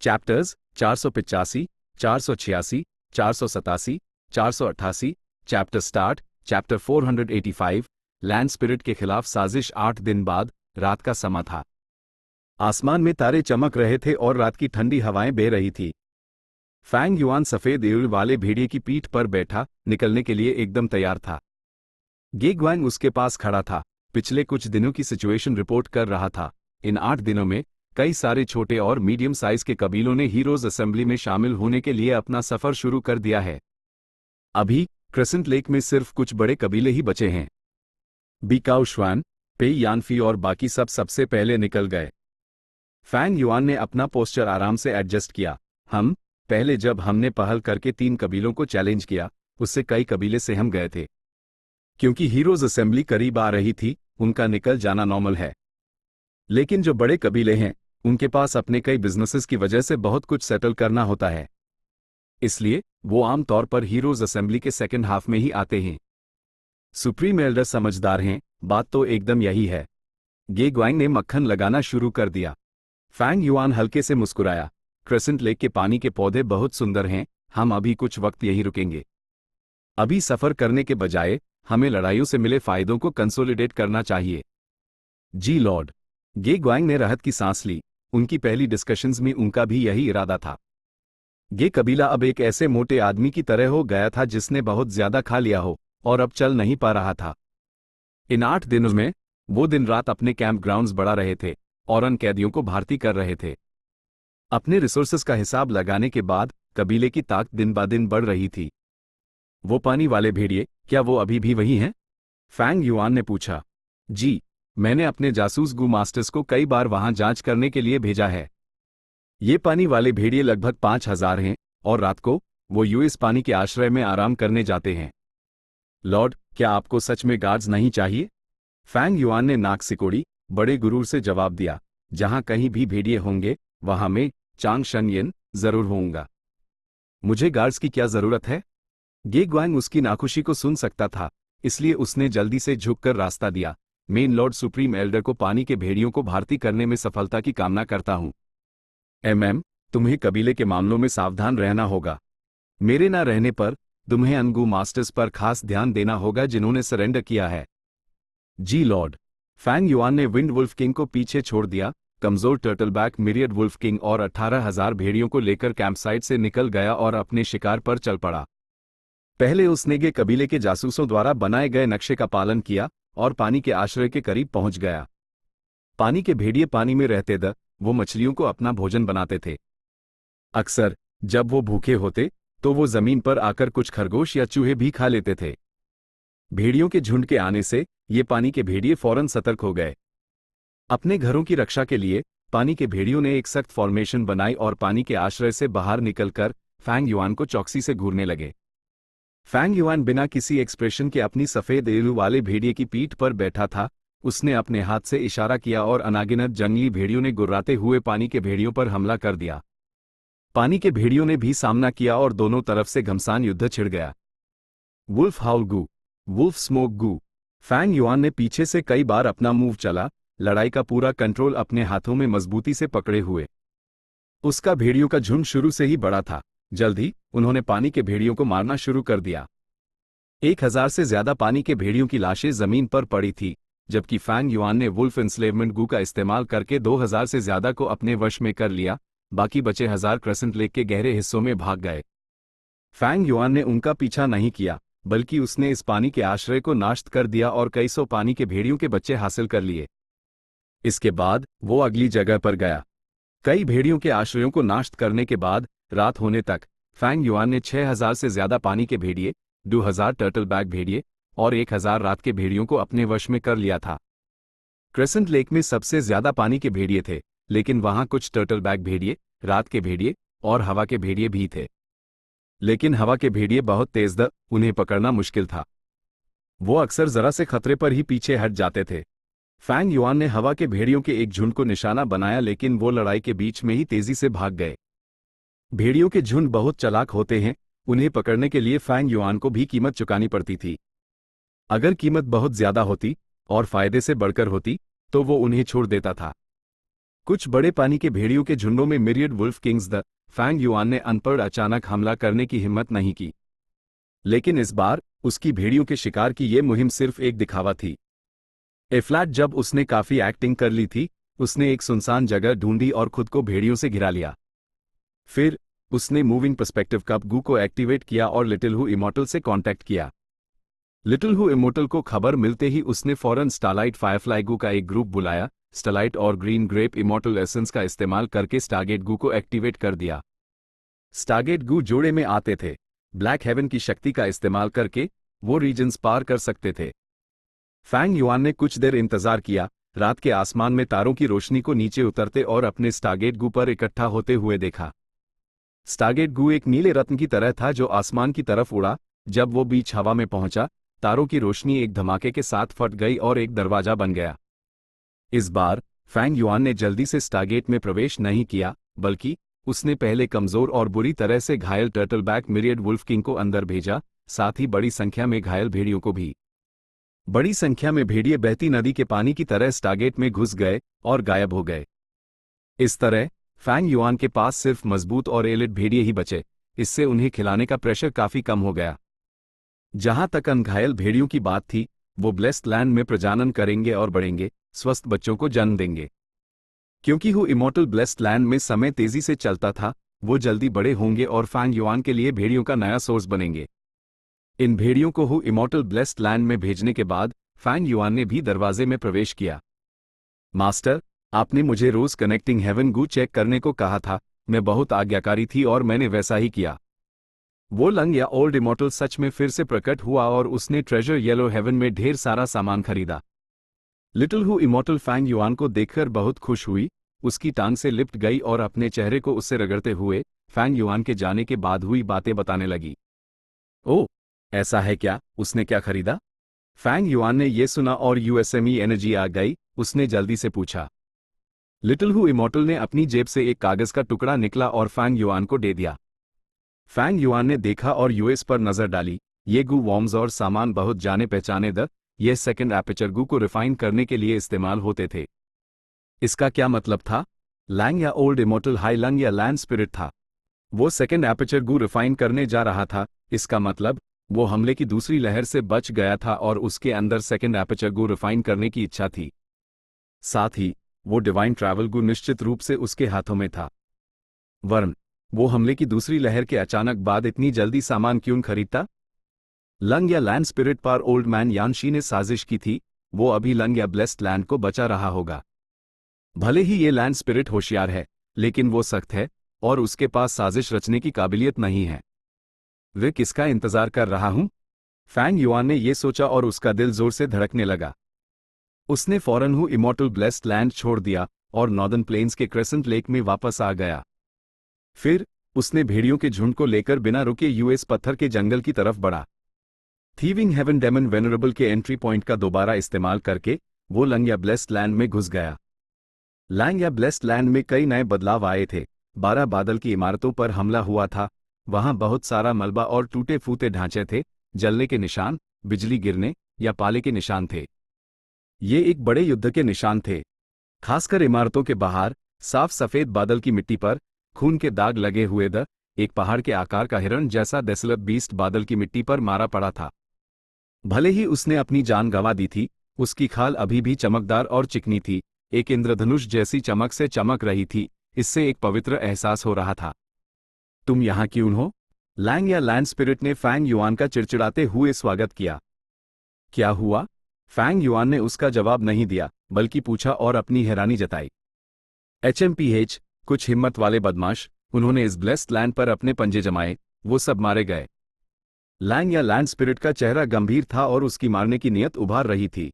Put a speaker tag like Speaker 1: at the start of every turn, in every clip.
Speaker 1: Chapters 485, 486, 487, 488। Chapter start. Chapter 485। Land spirit के खिलाफ साजिश। 8 दिन बाद रात का समा था। आसमान में तारे चमक रहे थे और रात की ठंडी हवाएं बह रही थी। फैंग युआन सफेद ऊँट वाले भेड़िए की पीठ पर बैठा निकलने के लिए एकदम तैयार था। गे ग्वांग उसके पास खड़ा था, पिछले कुछ दिनों की सिचुएशन रिपोर्ट कर रहा था। इन 8 दिनों में कई सारे छोटे और मीडियम साइज के कबीलों ने हीरोज असेंबली में शामिल होने के लिए अपना सफर शुरू कर दिया है। अभी क्रेसेंट लेक में सिर्फ कुछ बड़े कबीले ही बचे हैं। बीकाओ श्वान, पे यानफी और बाकी सबसे पहले निकल गए। फैंग युआन ने अपना पोस्चर आराम से एडजस्ट किया। पहले जब हमने पहल करके 3 कबीलों को चैलेंज किया, उससे कई कबीले सहम गए थे। क्योंकि हीरोज असेंबली करीब आ रही थी, उनका निकल जाना नॉर्मल है। लेकिन जो बड़े कबीले हैं, उनके पास अपने कई बिजनेसेस की वजह से बहुत कुछ सेटल करना होता है। इसलिए वो आमतौर पर हीरोज असेंबली के सेकंड हाफ में ही आते हैं। सुप्रीम एल्डर समझदार हैं, बात तो एकदम यही है। गे ग्वांग ने मक्खन लगाना शुरू कर दिया। फैंग युआन हल्के से मुस्कुराया। क्रेसेंट लेक के पानी के पौधे बहुत सुंदर हैं, हम अभी कुछ वक्त यहीं रुकेंगे। अभी सफर करने के बजाय हमें लड़ाइयों से मिले फायदों को कंसोलिडेट करना चाहिए। जी लॉर्ड। गे ग्वांग ने राहत की सांस ली। उनकी पहली डिस्कशंस में उनका भी यही इरादा था। गे कबीला अब एक ऐसे मोटे आदमी की तरह हो गया था जिसने बहुत ज्यादा खा लिया हो और अब चल नहीं पा रहा था। इन 8 दिनों में वो दिन रात अपने कैंप ग्राउंड्स बढ़ा रहे थे और उन कैदियों को भर्ती कर रहे थे। अपने रिसोर्सेस का हिसाब लगाने के बाद कबीले की ताकत दिन ब दिन बढ़ रही थी। वो पानी वाले भेड़िए, क्या वो अभी भी वही हैं? फैंग युआन ने पूछा। जी, मैंने अपने जासूस गू मास्टर्स को कई बार वहां जांच करने के लिए भेजा है। ये पानी वाले भेड़िए लगभग 5000 हैं और रात को वो यूएस पानी के आश्रय में आराम करने जाते हैं। लॉर्ड, क्या आपको सच में गार्ड्स नहीं चाहिए? फैंग युआन ने नाक सिकोड़ी बड़े गुरूर से जवाब दिया। जहां कहीं भी भेड़िए होंगे वहां मैं चांग शनयन जरूर होऊंगा। मुझे गार्ड्स की क्या जरूरत है? गे ग्वांग उसकी नाखुशी को सुन सकता था, इसलिए उसने जल्दी से झुककर रास्ता दिया। मेन लॉर्ड सुप्रीम एल्डर को पानी के भेड़ियों को भर्ती करने में सफलता की कामना करता हूं। तुम्हें कबीले के मामलों में सावधान रहना होगा। मेरे ना रहने पर तुम्हें अनगू मास्टर्स पर खास ध्यान देना होगा जिन्होंने सरेंडर किया है। जी लॉर्ड। फैंग युआन ने विंड वुल्फ किंग को पीछे छोड़ दिया। कमजोर टर्टलबैक मिरियड वुल्फ किंग और 18,000 भेड़ियों को लेकर कैंपसाइट से निकल गया और अपने शिकार पर चल पड़ा। पहले उसने गे कबीले के जासूसों द्वारा बनाए गए नक्शे का पालन किया और पानी के आश्रय के करीब पहुंच गया। पानी के भेड़िए पानी में रहते थे, वो मछलियों को अपना भोजन बनाते थे। अक्सर जब वो भूखे होते तो वो जमीन पर आकर कुछ खरगोश या चूहे भी खा लेते थे। भेड़ियों के झुंड के आने से ये पानी के भेड़िए फौरन सतर्क हो गए। अपने घरों की रक्षा के लिए पानी के भेड़ियों ने एक सख्त फॉर्मेशन बनाई और पानी के आश्रय से बाहर निकलकर फैंग युआन को चौकसी से घूरने लगे। फैंग युआन बिना किसी एक्सप्रेशन के अपनी सफेद एलू वाले भेड़िए की पीठ पर बैठा था। उसने अपने हाथ से इशारा किया और अनागिनत जंगली भेड़ियों ने गुर्राते हुए पानी के भेड़ियों पर हमला कर दिया। पानी के भेड़ियों ने भी सामना किया और दोनों तरफ से घमासान युद्ध छिड़ गया। वुल्फ हाउल गू, वुल्फ स्मोक गू। फैंग युआन ने पीछे से कई बार अपना मूव चला, लड़ाई का पूरा कंट्रोल अपने हाथों में मजबूती से पकड़े हुए। उसका भेड़ियों का झुंड शुरू से ही बड़ा था। जल्द ही उन्होंने पानी के भेड़ियों को मारना शुरू कर दिया। 1000 से ज्यादा पानी के भेड़ियों की लाशें जमीन पर पड़ी थी, जबकि फैंग युआन ने वुल्फ इंस्लेवमेंट गू का इस्तेमाल करके 2000 से ज्यादा को अपने वश में कर लिया। बाकी बचे 1000 क्रेसेंट लेक के गहरे हिस्सों में भाग गए। फैंग युआन ने उनका पीछा नहीं किया, बल्कि उसने इस पानी के आश्रय को नष्ट कर दिया और कई सौ पानी के भेड़ियों के बच्चे हासिल कर लिए। इसके बाद वो अगली जगह पर गया। कई भेड़ियों के आश्रयों को नष्ट करने के बाद रात होने तक फैंग युआन ने 6000 से ज्यादा पानी के भेड़िए, 2000 टर्टलबैक भेड़िए और 1000 रात के भेड़ियों को अपने वश में कर लिया था। क्रेसेंट लेक में सबसे ज्यादा पानी के भेड़िए थे, लेकिन वहां कुछ टर्टलबैक भेड़िए, रात के भेड़िए और हवा के भेड़िए भी थे। लेकिन हवा के भेड़िए बहुत तेज थे, उन्हें पकड़ना मुश्किल था। वो अक्सर जरा से खतरे पर ही पीछे हट जाते थे। फैंग युआन ने हवा के भेड़ियों के एक झुंड को निशाना बनाया, लेकिन वो लड़ाई के बीच में ही तेजी से भाग गए। भेड़ियों के झुंड बहुत चालाक होते हैं, उन्हें पकड़ने के लिए फैंग युआन को भी कीमत चुकानी पड़ती थी। अगर कीमत बहुत ज्यादा होती और फायदे से बढ़कर होती तो वो उन्हें छोड़ देता था। कुछ बड़े पानी के भेड़ियों के झुंडों में myriad wolf kings the Fang Yuan ने अन पर अचानक हमला करने की हिम्मत नहीं की। लेकिन इस बार उसकी भेड़ियों के शिकार की ये मुहिम सिर्फ एक दिखावा थी। एफ्लैट जब उसने काफी एक्टिंग कर ली थी, उसने एक सुनसान जगह ढूंढी और खुद को भेड़ियों से घिरा लिया। फिर उसने मूविंग पर्सपेक्टिव कप गू को एक्टिवेट किया और लिटिल हु इमॉर्टल से कांटेक्ट किया। लिटिल हु इमॉर्टल को खबर मिलते ही उसने फौरन स्टारलाइट फायरफ्लाई गू का एक ग्रुप बुलाया। स्टारलाइट और ग्रीन ग्रेप इमॉर्टल एसेंस का इस्तेमाल करके स्टारगेट गू को एक्टिवेट कर दिया। स्टारगेट गू जोड़े में आते थे। ब्लैक हेवन की शक्ति का इस्तेमाल करके वो रीजन्स पार कर सकते थे। फैंग युआन ने कुछ देर इंतजार किया, रात के आसमान में तारों की रोशनी को नीचे उतरते और अपने स्टारगेट गू पर इकट्ठा होते हुए देखा। स्टारगेट गू एक नीले रत्न की तरह था जो आसमान की तरफ उड़ा। जब वो बीच हवा में पहुंचा, तारों की रोशनी एक धमाके के साथ फट गई और एक दरवाजा बन गया। इस बार फैंग युआन ने जल्दी से स्टारगेट में प्रवेश नहीं किया, बल्कि उसने पहले कमजोर और बुरी तरह से घायल टर्टलबैक मिरियड वुल्फ किंग को अंदर भेजा, साथ ही बड़ी संख्या में घायल भेड़ियों को भी। बड़ी संख्या में भेड़िए बहती नदी के पानी की तरह स्टारगेट में घुस गए और गायब हो गए। इस तरह फैंग युआन के पास सिर्फ मजबूत और एलिट भेड़िए ही बचे। इससे उन्हें खिलाने का प्रेशर काफी कम हो गया। जहां तक अनघायल भेड़ियों की बात थी, वो ब्लेस्ड लैंड में प्रजनन करेंगे और बढ़ेंगे, स्वस्थ बच्चों को जन्म देंगे। क्योंकि हु इमॉर्टल ब्लेस्ड लैंड में समय तेजी से चलता था, वो जल्दी बड़े होंगे और फैंग युआन के लिए भेड़ियों का नया सोर्स बनेंगे। इन भेड़ियों को हु इमॉर्टल ब्लेस्ड लैंड में भेजने के बाद फैंग युआन ने भी दरवाजे में प्रवेश किया। मास्टर, आपने मुझे रोज कनेक्टिंग हेवन गू चेक करने को कहा था। मैं बहुत आज्ञाकारी थी और मैंने वैसा ही किया। वो लंग या ओल्ड इमॉर्टल सच में फिर से प्रकट हुआ और उसने ट्रेजर येलो हेवन में ढेर सारा सामान खरीदा। Little Hu immortal Fang Yuan को देखकर बहुत खुश हुई, उसकी टांग से लिपट गई और अपने चेहरे को उससे रगड़ते हुए फैंग युआन के जाने के बाद हुई बातें बताने लगी। ओह, ऐसा है क्या? उसने क्या खरीदा? फैंग युआन ने यह सुना और यूएसएमई एनर्जी आ गई। उसने जल्दी से पूछा। लिटिल हु इमॉर्टल ने अपनी जेब से एक कागज का टुकड़ा निकला और फैंग युआन को दे दिया। फैंग युआन ने देखा और यूएस पर नजर डाली। ये गू वॉर्म्स और सामान बहुत जाने पहचाने ये सेकंड एपर्चर गू को रिफाइन करने के लिए इस्तेमाल होते थे। इसका क्या मतलब था? लैंग या old immortal high lung Ya land spirit था। वो सेकंड एपर्चर गू रिफाइन करने जा रहा था। इसका मतलब वो हमले की दूसरी लहर से बच गया था और उसके अंदर सेकंड एपर्चर गू रिफाइन करने की इच्छा थी। साथ ही वो डिवाइन ट्रैवल गू निश्चित रूप से उसके हाथों में था। वरन वो हमले की दूसरी लहर के अचानक बाद इतनी जल्दी सामान क्यों खरीदता? लंग या लैंड स्पिरिट पर ओल्ड मैन यानशी ने साजिश की थी। वो अभी लंग या ब्लेस्ड लैंड को बचा रहा होगा। भले ही ये लैंड स्पिरिट होशियार है, लेकिन वो सख्त है और उसके पास साजिश रचने की काबिलियत नहीं है। वे किसका इंतजार कर रहा हूं? फैंग युआन ने ये सोचा और उसका दिल जोर से धड़कने लगा। उसने फौरन हु इमॉर्टल ब्लेस्ड लैंड छोड़ दिया और नॉर्दर्न प्लेन्स के क्रेसेंट लेक में वापस आ गया। फिर उसने भेड़ियों के झुंड को लेकर बिना रुके यूएस पत्थर के जंगल की तरफ बढ़ा। थीविंग हेवन डेमन वेनरेबल के एंट्री पॉइंट का दोबारा इस्तेमाल करके वो लंग या ब्लेस्ड लैंड में घुस गया। लैंग या ब्लेस्ड लैंड में कई नए बदलाव आए थे। 12 बादल की इमारतों पर हमला हुआ था। वहां बहुत सारा मलबा और टूटे फूटे ढांचे थे। जलने के निशान, बिजली गिरने या पाले के निशान थे। ये एक बड़े युद्ध के निशान थे। खासकर इमारतों के बाहर साफ सफेद बादल की मिट्टी पर खून के दाग लगे हुए एक पहाड़ के आकार का हिरण जैसा डेसोलेट बीस्ट बादल की मिट्टी पर मारा पड़ा था। भले ही उसने अपनी जान गंवा दी थी, उसकी खाल अभी भी चमकदार और चिकनी थी, एक इंद्रधनुष जैसी चमक से चमक रही थी। इससे एक पवित्र एहसास हो रहा था। तुम यहां क्यों हो? लैंग या लैंड स्पिरिट ने फैंग युआन का चिड़चिड़ाते हुए स्वागत किया। क्या हुआ? फैंग युआन ने उसका जवाब नहीं दिया, बल्कि पूछा और अपनी हैरानी जताई। HMPH, कुछ हिम्मत वाले बदमाश, उन्होंने इस ब्लेस्ड लैंड पर अपने पंजे जमाए, वो सब मारे गए। लैंग या लैंड स्पिरिट का चेहरा गंभीर था और उसकी मारने की नीयत उभार रही थी।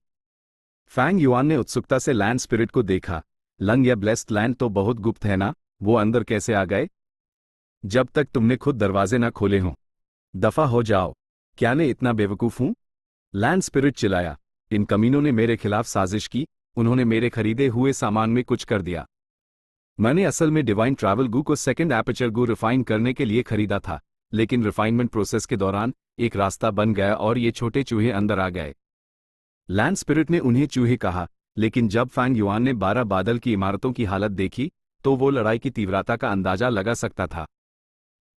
Speaker 1: फैंग युआन ने उत्सुकता से लैंड स्पिरिट को देखा। लंग या ब्लेस्ड लैंड तो बहुत गुप्त है ना, वो अंदर कैसे आ गए? जब तक तुमने खुद दरवाजे ना खोले हों। दफा हो जाओ। क्या मैं इतना बेवकूफ हूं? लैंड स्पिरिट चिल्लाया। इन कमीनों ने मेरे खिलाफ साजिश की। उन्होंने मेरे खरीदे हुए सामान में कुछ कर दिया। मैंने असल में डिवाइन ट्रैवल गू को सेकंड एपर्चर गू रिफाइन करने के लिए खरीदा था, लेकिन रिफाइनमेंट प्रोसेस के दौरान एक रास्ता बन गया और ये छोटे चूहे अंदर आ गए। लैंड स्पिरिट ने उन्हें चूहे कहा। लेकिन जब फैंग युआन ने 12 बादल की इमारतों की हालत देखी तो वो लड़ाई की तीव्रता का अंदाजा लगा सकता था।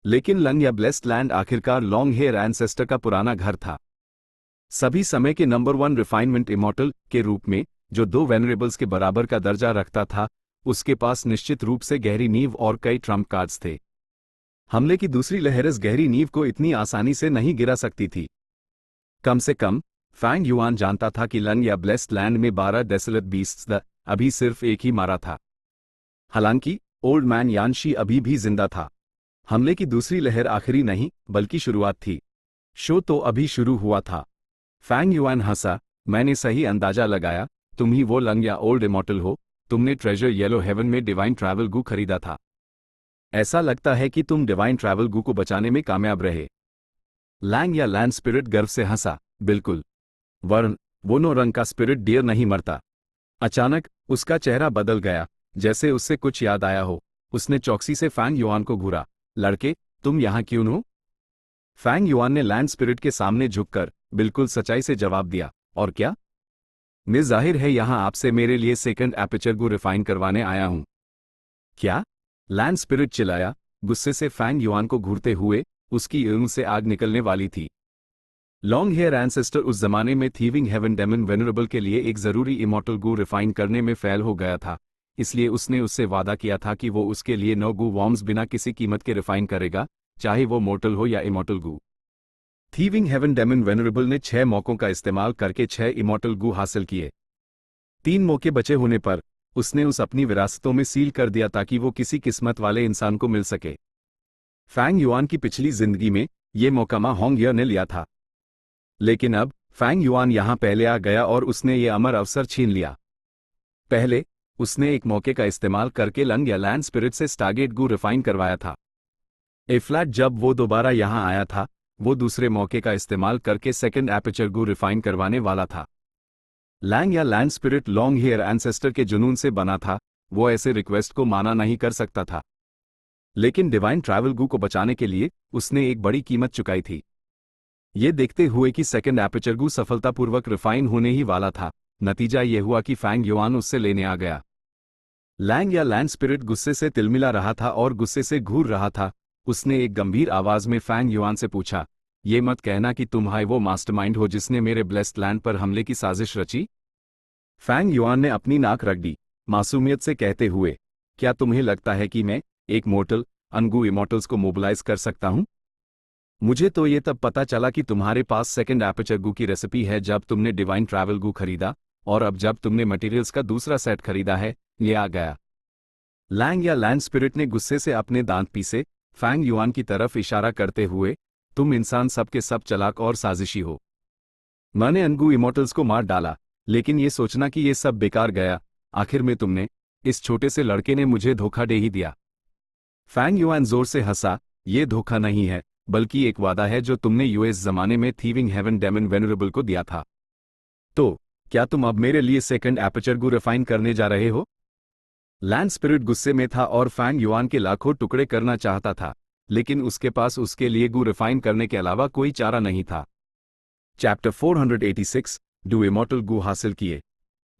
Speaker 1: लेकिन लंग या ब्लेस्ड लैंड आखिरकार लॉन्ग हेयर एंसेस्टर का पुराना घर था। सभी समय के नंबर 1 रिफाइनमेंट इमॉर्टल के रूप में, जो 2 वेनरेबल्स के बराबर का दर्जा रखता था, उसके पास निश्चित रूप से गहरी नींव और कई ट्रम्प कार्ड्स थे। हमले की दूसरी लहर इस गहरी नींव को इतनी आसानी से नहीं गिरा सकती थी। कम से कम फैंग युआन जानता था कि लंग या ब्लेस्ड लैंड में 12 डेसोलेट बीस्ट्स अभी सिर्फ एक ही मारा था। हालांकि ओल्ड मैन यानशी अभी भी जिंदा था। हमले की दूसरी लहर आखिरी नहीं बल्कि शुरुआत थी। शो तो अभी शुरू हुआ था। फैंग युआन हंसा, मैंने सही अंदाजा लगाया, तुम ही वो लंग या ओल्ड इमॉर्टल हो। तुमने ट्रेजर येलो हेवन में डिवाइन ट्रैवल गू खरीदा था। ऐसा लगता है कि तुम डिवाइन ट्रैवल गू को बचाने में कामयाब रहे। लैंग या लैंड स्पिरिट गर्व से हंसा, बिल्कुल। वर्ण वो नो रंग का स्पिरिट डियर नहीं मरता। अचानक उसका चेहरा बदल गया, जैसे उससे कुछ याद आया हो। उसने चौकसी से फैंग युआन को घूरा। लड़के, तुम यहां क्यों हो? फैंग युआन ने लैंड स्पिरिट के सामने झुककर बिल्कुल सच्चाई से जवाब दिया, और क्या? मैं जाहिर है यहां आपसे मेरे लिए सेकंड एपर्चर गू रिफाइन करवाने आया हूं। क्या? लैंड स्पिरिट चिल्लाया, गुस्से से फैंग युआन को घूरते हुए। उसकी इल्म से आग निकलने वाली थी। लॉन्ग हेयर एंसेस्टर उस जमाने में थीविंग हेवन डेमन वेनरेबल के लिए एक जरूरी इमॉर्टल गू रिफाइन करने में फेल हो गया था, इसलिए उसने उससे वादा किया था कि वो उसके लिए 9 गू वॉर्म्स बिना किसी कीमत के रिफाइन करेगा, चाहे वो मोर्टल हो या इमॉर्टल गू। थीविंग हेवन डेमन वेनरेबल ने 6 मौकों का इस्तेमाल करके 6 इमॉर्टल गू हासिल किए। 3 मौके बचे होने पर उसने उस अपनी विरासतों में सील कर दिया ताकि वो किसी किस्मत वाले इंसान को मिल सके। फैंग युआन की पिछली जिंदगी में ये मौका मा होंगयर ने लिया था, लेकिन अब फैंग युआन यहां पहले आ गया और उसने ये अमर अवसर छीन लिया। पहले उसने एक मौके का इस्तेमाल करके लंग या लैंड स्पिरिट से स्टारगेट गू रिफाइन करवाया था। ए फ्लैट जब वो दोबारा यहां आया था, वो दूसरे मौके का इस्तेमाल करके सेकंड एपर्चर गू रिफाइन करवाने वाला था। Lang Ya land spirit long hair ancestor के जुनून से बना था, वो ऐसे रिक्वेस्ट को माना नहीं कर सकता था। लेकिन डिवाइन ट्रैवल गू को बचाने के लिए उसने एक बड़ी कीमत चुकाई थी। ये देखते हुए कि सेकंड एपर्चर गू सफलतापूर्वक रिफाइन होने ही वाला था, नतीजा ये हुआ कि फैंग युआन उससे लेने आ गया। लैंग या लैंड स्पिरिट गुस्से से तिलमिला रहा था और गुस्से से घूर रहा था। उसने एक गंभीर आवाज में फैंग युआन से पूछा, ये मत कहना कि तुम वो मास्टरमाइंड हो जिसने मेरे ब्लेस्ड लैंड पर हमले की साजिश रची? फैंग युआन ने अपनी नाक रख दी, मासूमियत से कहते हुए, क्या तुम्हें लगता है कि मैं एक मोर्टल अनगू इमॉर्टल्स को मोबिलाइज कर सकता हूं? मुझे तो ये तब पता चला कि तुम्हारे पास सेकंड एपर्चर गू की रेसिपी है जब तुमने डिवाइन ट्रैवल गू खरीदा, और अब जब तुमने मटेरियल्स का दूसरा सेट खरीदा है, ये आ गया। लैंग या लैंड स्पिरिट ने गुस्से से अपने दांत पीसे, फैंग युआन की तरफ इशारा करते हुए, तुम इंसान सब के सब चालाक और साजिशी हो। मैंने अनगू इमॉर्टल्स को मार डाला, लेकिन ये सोचना कि ये सब बेकार गया। आखिर में तुमने, इस छोटे से लड़के ने मुझे धोखा दे ही दिया। फैंग युआन जोर से हंसा, ये धोखा नहीं है, बल्कि एक वादा है जो तुमने यूएस जमाने में थीविंग हेवन डेमन वेनरेबल को दिया था। तो क्या तुम अब मेरे लिए सेकंड एपर्चर गू रिफाइन करने जा रहे हो? लैंड स्पिरिट गुस्से में था और फैंग युआन के लाखों टुकड़े करना चाहता था, लेकिन उसके पास उसके लिए गू रिफाइन करने के अलावा कोई चारा नहीं था। चैप्टर 486 डू इमॉर्टल गू हासिल किए।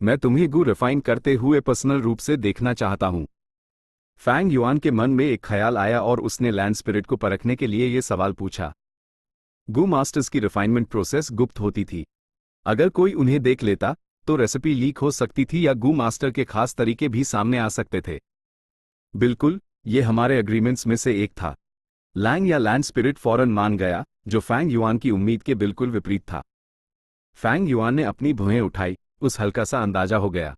Speaker 1: मैं तुम्हें गू रिफाइन करते हुए पर्सनल रूप से देखना चाहता हूं। फैंग युआन के मन में एक ख्याल आया और उसने लैंड स्पिरिट को परखने के लिए यह सवाल पूछा। गू मास्टर्स की रिफाइनमेंट प्रोसेस गुप्त होती थी। अगर कोई उन्हें देख लेता तो रेसिपी लीक हो सकती थी या गू मास्टर के खास तरीके भी सामने आ सकते थे। बिल्कुल, ये हमारे एग्रीमेंट्स में से एक था। लैंग या लैंड स्पिरिट फौरन मान गया, जो फैंग युआन की उम्मीद के बिल्कुल विपरीत था। फैंग युआन ने अपनी भुएं उठाई, उस हल्का सा अंदाजा हो गया।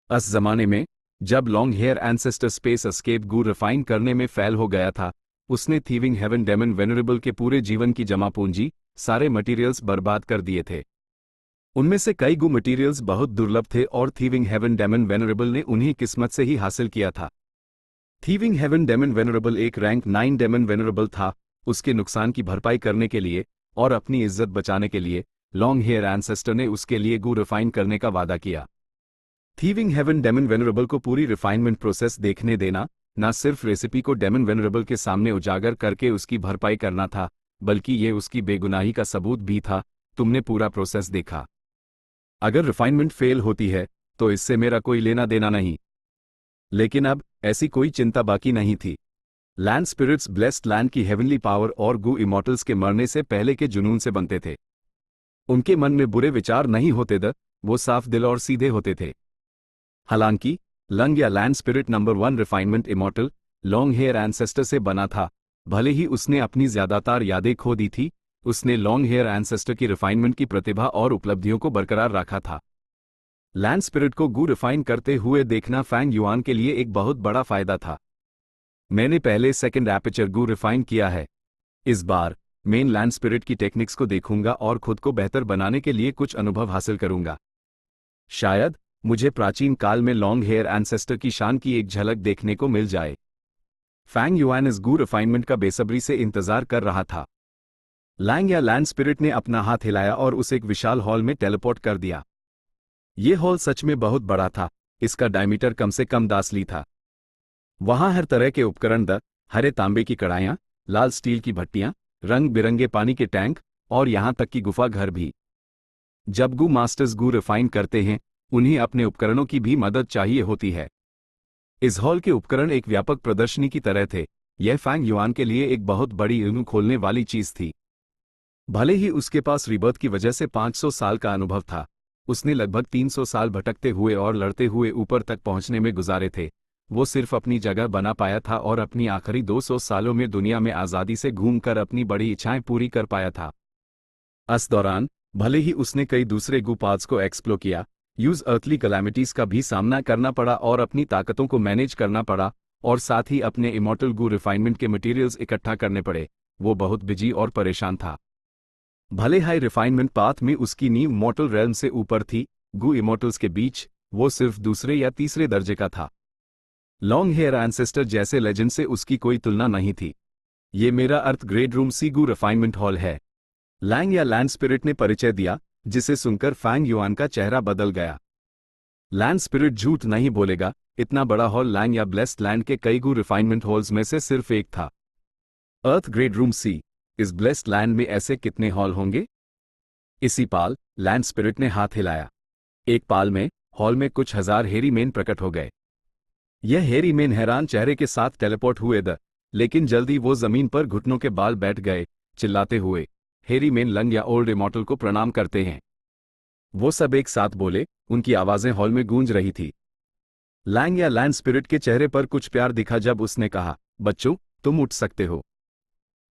Speaker 1: उस जमाने में जब long hair ancestor space escape गू रिफाइन करने में फेल हो गया था, उसने थीविंग हेवन डेमन वेनरेबल के पूरे जीवन की जमा पूंजी, सारे मटेरियल्स बर्बाद कर दिए थे। उनमें से कई गू मटेरियल्स बहुत दुर्लभ थे और थीविंग हेवन डेमन वेनरेबल ने उन्हें किस्मत से ही हासिल किया था। थीविंग हेवन डेमन वेनरेबल एक रैंक 9 डेमन वेनरेबल था। उसके नुकसान की भरपाई करने के लिए और अपनी इज्जत बचाने के लिए लॉन्ग हेयर एंसेस्टर ने उसके लिए गू रिफाइन करने का वादा किया। थीविंग हेवन डेमन वेनरेबल को पूरी रिफाइनमेंट प्रोसेस देखने देना, न सिर्फ रेसिपी को डेमन वेनरेबल के सामने उजागर करके उसकी भरपाई करना था, बल्कि ये उसकी बेगुनाही का सबूत भी था। तुमने पूरा प्रोसेस देखा। अगर रिफाइनमेंट फेल होती है तो इससे मेरा कोई लेना देना नहीं। लेकिन अब ऐसी कोई चिंता बाकी नहीं थी। लैंड स्पिरिट्स ब्लेस्ड लैंड की हेवनली पावर और गू इमॉर्टल्स के मरने से पहले के जुनून से बनते थे। उनके मन में बुरे विचार नहीं होते थे, वो साफ दिल और सीधे होते थे। हालांकि Lang Ya land spirit number 1 refinement immortal long hair ancestor से बना था। भले ही उसने अपनी ज्यादातर यादें खो दी थी, उसने लॉन्ग हेयर एंसेस्टर की रिफाइनमेंट की प्रतिभा और उपलब्धियों को बरकरार रखा था। लैंड स्पिरिट को गू रिफाइन करते हुए देखना फैंग युआन के लिए एक बहुत बड़ा फायदा था। मैंने पहले सेकंड एपर्चर गू रिफाइन किया है। इस बार मेन लैंड स्पिरिट की टेक्निक्स को देखूंगा और खुद को बेहतर बनाने के लिए कुछ अनुभव हासिल करूंगा। शायद मुझे प्राचीन काल में लॉन्ग हेयर एंसेस्टर की शान की एक झलक देखने को मिल जाए। फैंग युआन इस गू रिफाइनमेंट का बेसब्री से इंतजार कर रहा था। लैंग या लैंड स्पिरिट ने अपना हाथ हिलाया और उसे एक विशाल हॉल में टेलीपोर्ट कर दिया। यह हॉल सच में बहुत बड़ा था। इसका डायमीटर कम से कम 10 ली था। वहां हर तरह के उपकरण हरे तांबे की कड़ाइयां, लाल स्टील की भट्टियां, रंग बिरंगे पानी के टैंक और यहां तक कि गुफा घर भी। जब गू मास्टर्स गू रिफाइन करते हैं, उन्हें अपने उपकरणों की भी मदद चाहिए होती है। इस हॉल के उपकरण एक व्यापक प्रदर्शनी की तरह थे। यह फैंग युआन के लिए एक बहुत बड़ी यूं खोलने वाली चीज थी। भले ही उसके पास रिबर्थ की वजह से 500 साल का अनुभव था, उसने लगभग 300 साल भटकते हुए और लड़ते हुए ऊपर तक पहुंचने में गुजारे थे। वो सिर्फ अपनी जगह बना पाया था और अपनी आखिरी 200 सालों में दुनिया में आज़ादी से घूमकर अपनी बड़ी इच्छाएं पूरी कर पाया था। इस दौरान भले ही उसने कई दूसरे गू पाथ्स को एक्सप्लोर किया, यूज अर्थली कैलामिटीज का भी सामना करना पड़ा और अपनी ताकतों को मैनेज करना पड़ा, और साथ ही अपने इमॉर्टल गू रिफाइनमेंट के मटेरियल्स इकट्ठा करने पड़े, वो बहुत बिजी और परेशान था। भले हाई रिफाइनमेंट पाथ में उसकी नींव मॉर्टल रेल्म से ऊपर थी, गू इमॉर्टल्स के बीच वो सिर्फ दूसरे या तीसरे दर्जे का था। लॉन्ग हेयर एंसेस्टर जैसे लेजेंड से उसकी कोई तुलना नहीं थी। ये मेरा अर्थ ग्रेड रूम सी गू रिफाइनमेंट हॉल है, लैंग या लैंड स्पिरिट ने परिचय दिया, जिसे सुनकर फैंग युआन का चेहरा बदल गया। लैंड स्पिरिट झूठ नहीं बोलेगा, इतना बड़ा हॉल लैंग या ब्लेस्ड लैंड के कई गू रिफाइनमेंट हॉल्स में से सिर्फ एक था। अर्थ ग्रेड रूम सी, इस ब्लेस्ड लैंड में ऐसे कितने हॉल होंगे? इसी पाल लैंड स्पिरिट ने हाथ हिलाया। एक पाल में हॉल में कुछ हजार हेरी मेन प्रकट हो गए। यह हेरी मेन हैरान चेहरे के साथ टेलीपोर्ट हुए लेकिन जल्दी वो जमीन पर घुटनों के बाल बैठ गए, चिल्लाते हुए हेरी मेन लंग या ओल्ड इमॉर्टल को प्रणाम करते हैं। वो सब एक साथ बोले, उनकी आवाजें हॉल में गूंज रही थी। लैंग या लैंड स्पिरिट के चेहरे पर कुछ प्यार दिखा जब उसने कहा, बच्चों तुम उठ सकते हो।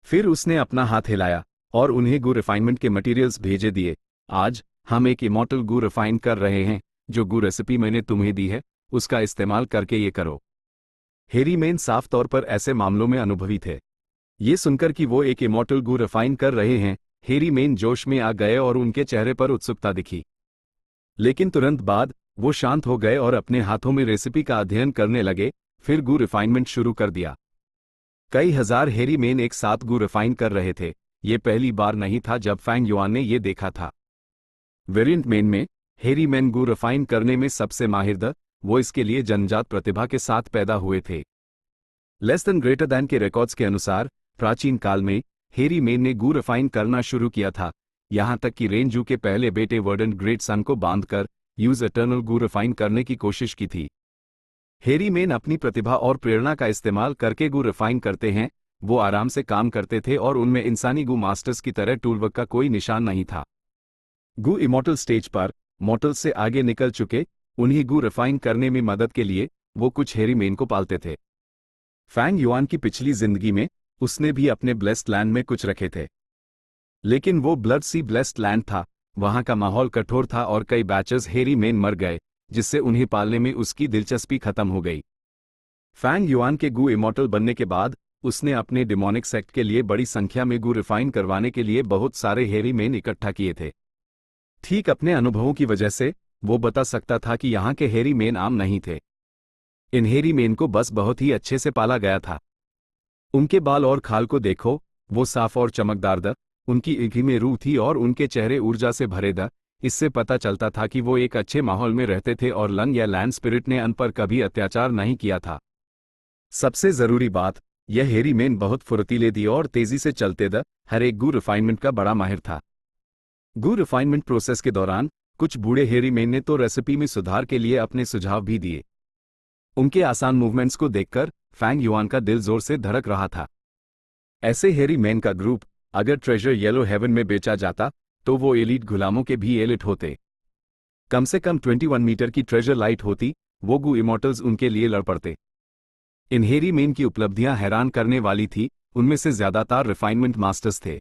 Speaker 1: फिर उसने अपना हाथ हिलाया और उन्हें गू रिफाइनमेंट के मटेरियल्स भेजे दिए। आज हम एक इमॉर्टल गू रिफाइन कर रहे हैं, जो गू रेसिपी मैंने तुम्हें दी है उसका इस्तेमाल करके ये करो। हेरी मेन साफ तौर पर ऐसे मामलों में अनुभवी थे। ये सुनकर कि वो एक इमॉर्टल गू रिफाइन कर रहे हैं, हेरी मेन जोश में आ गए और उनके चेहरे पर उत्सुकता दिखी। लेकिन तुरंत बाद वो शांत हो गए और अपने हाथों में रेसिपी का अध्ययन करने लगे, फिर गू रिफाइनमेंट शुरू कर दिया। कई हजार हेरी मेन एक साथ गू रिफाइन कर रहे थे। ये पहली बार नहीं था जब फैंग युआन ने ये देखा था। वेरिएंट मेन में हेरी मेन गू रिफाइन करने में सबसे माहिर वो इसके लिए जन्मजात प्रतिभा के साथ पैदा हुए थे। लेस देन ग्रेटर दैन के रिकॉर्ड्स के अनुसार प्राचीन काल में हेरी मेन ने गू रिफाइन करना शुरू किया था, यहां तक कि रेंजू के पहले बेटे वर्डन ग्रेट सन को बांधकर यूज एटर्नल गू रिफाइन करने की कोशिश की थी। हेरी मेन अपनी प्रतिभा और प्रेरणा का इस्तेमाल करके गू रिफाइन करते हैं। वो आराम से काम करते थे और उनमें इंसानी गू मास्टर्स की तरह टूलवर्क का कोई निशान नहीं था। गू इमॉर्टल स्टेज पर मॉर्टल से आगे निकल चुके, उन्हें गू रिफाइन करने में मदद के लिए वो कुछ हेरी मेन को पालते थे। फैंग युआन की पिछली जिंदगी में उसने भी अपने ब्लेस्ड लैंड में कुछ रखे थे, लेकिन वो ब्लड सी ब्लेस्ड लैंड था। वहां का माहौल कठोर था और कई बैचेस हेरी मेन मर गए, जिससे उन्हें पालने में उसकी दिलचस्पी खत्म हो गई। फैंग युआन के गू इमॉर्टल बनने के बाद उसने अपने डिमोनिक सेक्ट के लिए बड़ी संख्या में गू रिफाइन करवाने के लिए बहुत सारे हेरी मेन इकट्ठा किए थे। ठीक अपने अनुभवों की वजह से वो बता सकता था कि यहाँ के हेरी मेन आम नहीं थे। इन हेरी मेन को बस बहुत ही अच्छे से पाला गया था। उनके बाल और खाल को देखो, वो साफ और चमकदार उनकी ईंखी में रूह थी और उनके चेहरे ऊर्जा से भरे इससे पता चलता था कि वो एक अच्छे माहौल में रहते थे और लंग या लैंड स्पिरिट ने उन पर कभी अत्याचार नहीं किया था। सबसे जरूरी बात, यह हेरी मेन बहुत फुर्तीले और तेजी से चलते हर एक गू रिफाइनमेंट का बड़ा माहिर था। गू रिफाइनमेंट प्रोसेस के दौरान कुछ बूढ़े हेरी मैन ने तो रेसिपी में सुधार के लिए अपने सुझाव भी दिए। उनके आसान मूवमेंट्स को देखकर फैंग युआन का दिल जोर से धड़क रहा था। ऐसे हेरी मैन का ग्रुप अगर ट्रेजर येलो हेवन में बेचा जाता तो वो एलीट गुलामों के भी एलिट होते। कम से कम 21 मीटर की ट्रेजर लाइट होती, वो गू इमॉर्टल्स उनके लिए लड़ पड़ते। इन हेरी मैन की उपलब्धियां हैरान करने वाली थी, उनमें से ज्यादातर रिफाइनमेंट मास्टर्स थे।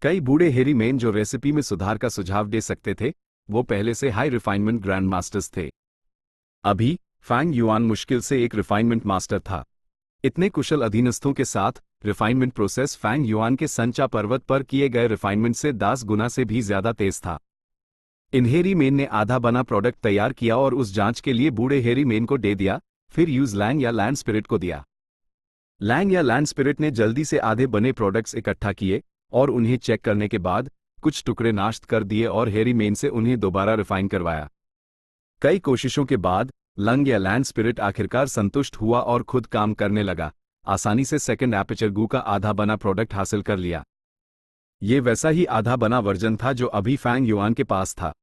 Speaker 1: कई बूढ़े हेरी मैन जो रेसिपी में सुधार का सुझाव दे सकते थे, वो पहले से हाई रिफाइनमेंट ग्रैंड मास्टर्स थे। अभी फैंग युआन मुश्किल से एक रिफाइनमेंट मास्टर था। इतने कुशल अधीनस्थों के साथ रिफाइनमेंट प्रोसेस फैंग युआन के संचा पर्वत पर किए गए रिफाइनमेंट से 10 गुना से भी ज्यादा तेज था। इन हेरी मैन ने आधा बना प्रोडक्ट तैयार किया और उस जांच के लिए बूढ़े हेरी मैन को दे दिया, फिर use Lang Ya land spirit को दिया। लैंग या लैंड स्पिरिट ने जल्दी से आधे बने प्रोडक्ट्स इकट्ठा किए और उन्हें चेक करने के बाद कुछ टुकड़े नाश्त कर दिए और हेरी मैन से उन्हें दोबारा रिफाइन करवाया। कई कोशिशों के बाद लंग या लैंड स्पिरिट आखिरकार संतुष्ट हुआ और खुद काम करने लगा, आसानी से सेकंड एपर्चर गू का आधा बना प्रोडक्ट हासिल कर लिया। ये वैसा ही आधा बना वर्जन था जो अभी फैंग युआन के पास था।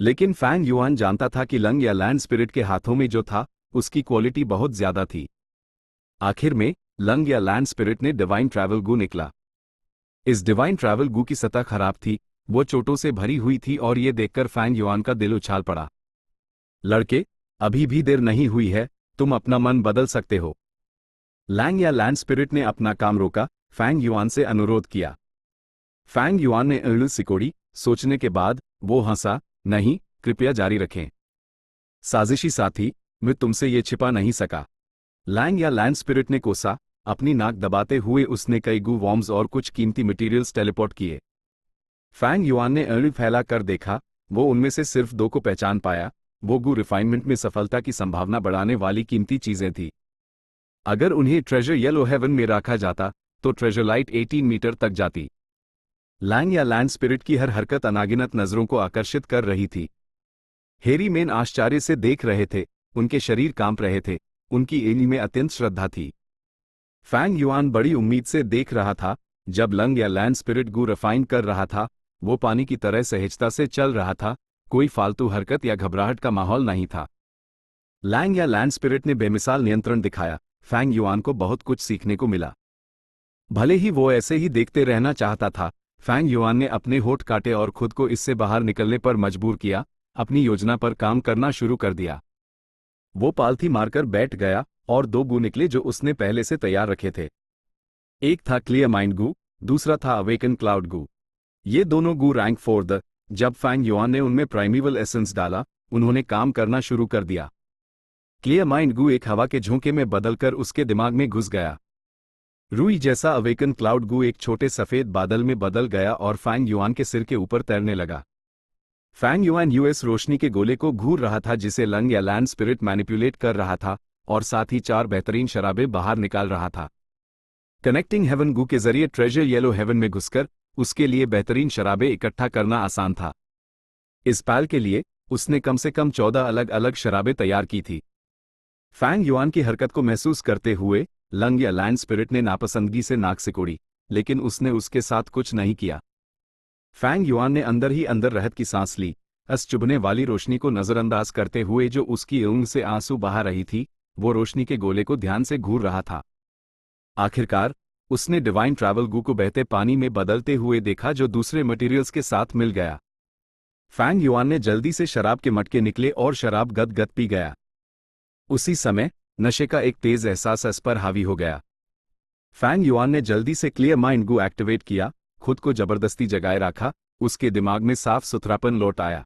Speaker 1: लेकिन फैंग युआन जानता था कि लंग या लैंड स्पिरिट के हाथों में जो था उसकी क्वालिटी बहुत ज्यादा थी। आखिर में लंग या लैंड स्पिरिट ने डिवाइन ट्रैवल गू निकला। इस डिवाइन ट्रैवल गू की सतह खराब थी, वो चोटों से भरी हुई थी और ये देखकर फैंग युआन का दिल उछाल पड़ा। लड़के, अभी भी देर नहीं हुई है, तुम अपना मन बदल सकते हो। लैंग या लैंड स्पिरिट ने अपना काम रोका, फैंग युआन से अनुरोध किया। फैंग युआन ने उंगली सिकोड़ी, सोचने के बाद वो हंसा, नहीं, कृपया जारी रखें। साजिशी साथी, मैं तुमसे ये छिपा नहीं सका। लैंग या लैंड स्पिरिट ने कोसा, अपनी नाक दबाते हुए उसने कई गू वॉर्म्स और कुछ कीमती मटेरियल्स टेलीपोर्ट किए। फैंग युआन ने उंगली फैला कर देखा, वो उनमें से सिर्फ 2 को पहचान पाया। वो गू रिफाइनमेंट में सफलता की संभावना बढ़ाने वाली कीमती चीजें थी। अगर उन्हें ट्रेजर येलो हेवन में रखा जाता तो ट्रेजर लाइट 18 मीटर तक जाती। लैंग या लैंड स्पिरिट की हर हरकत अनागिनत नजरों को आकर्षित कर रही थी। हेरी मैन आश्चर्य से देख रहे थे, उनके शरीर कांप रहे थे, उनकी एनी में अत्यंत श्रद्धा थी। फैंग युआन बड़ी उम्मीद से देख रहा था, जब लंग या लैंड स्पिरिट गू रिफाइन कर रहा था, वो पानी की तरह सहजता से चल रहा था, कोई फालतू हरकत या घबराहट का माहौल नहीं था। लैंग या लैंड स्पिरिट ने बेमिसाल नियंत्रण दिखाया, फैंग युआन को बहुत कुछ सीखने को मिला। भले ही वो ऐसे ही देखते रहना चाहता था, फैंग युआन ने अपने होठ काटे और खुद को इससे बाहर निकलने पर मजबूर किया, अपनी योजना पर काम करना शुरू कर दिया। वो पालथी मारकर बैठ गया और 2 गू निकले जो उसने पहले से तैयार रखे थे। एक था क्लियर माइंड गू, दूसरा था अवेकन क्लाउड गू। ये दोनों गू रैंक 4 द। जब फैंग युआन ने उनमें प्राइमेवल एसेंस डाला, उन्होंने काम करना शुरू कर दिया। क्लियर माइंड गू एक हवा के झोंके में बदलकर उसके दिमाग में घुस गया। रूई जैसा अवेकन क्लाउड गू एक छोटे सफेद बादल में बदल गया और फैंग युआन के सिर के ऊपर तैरने लगा। फैंग युआन यूएस रोशनी के गोले को घूर रहा था जिसे lung Ya land spirit manipulate कर रहा था, और साथ ही 4 बेहतरीन शराबें बाहर निकाल रहा था। कनेक्टिंग हेवन गू के जरिए ट्रेजर येलो हेवन में घुसकर उसके लिए बेहतरीन शराबें इकट्ठा करना आसान था। इस पैल के लिए उसने कम से कम 14 अलग अलग शराबें तैयार की थी। फैंग युआन की हरकत को महसूस करते हुए लंग या लैंड स्पिरिट ने नापसंदगी से नाक सिकोड़ी, लेकिन उसने उसके साथ कुछ नहीं किया। फैंग युआन ने अंदर ही अंदर रहत की सांस ली, अस चुभने वाली रोशनी को नजरअंदाज करते हुए जो उसकी ऊँग से आंसू बहा रही थी, वो रोशनी के गोले को ध्यान से घूर रहा था। आखिरकार उसने डिवाइन ट्रैवल गू को बहते पानी में बदलते हुए देखा जो दूसरे मटेरियल्स के साथ मिल गया। फैंग युआन ने जल्दी से शराब के मटके निकले और शराब गद पी गया। उसी समय नशे का एक तेज एहसास उस पर हावी हो गया। फैंग युआन ने जल्दी से क्लियर माइंड गू एक्टिवेट किया, खुद को जबरदस्ती जगाए रखा, उसके दिमाग में साफ सुथरापन लौट आया।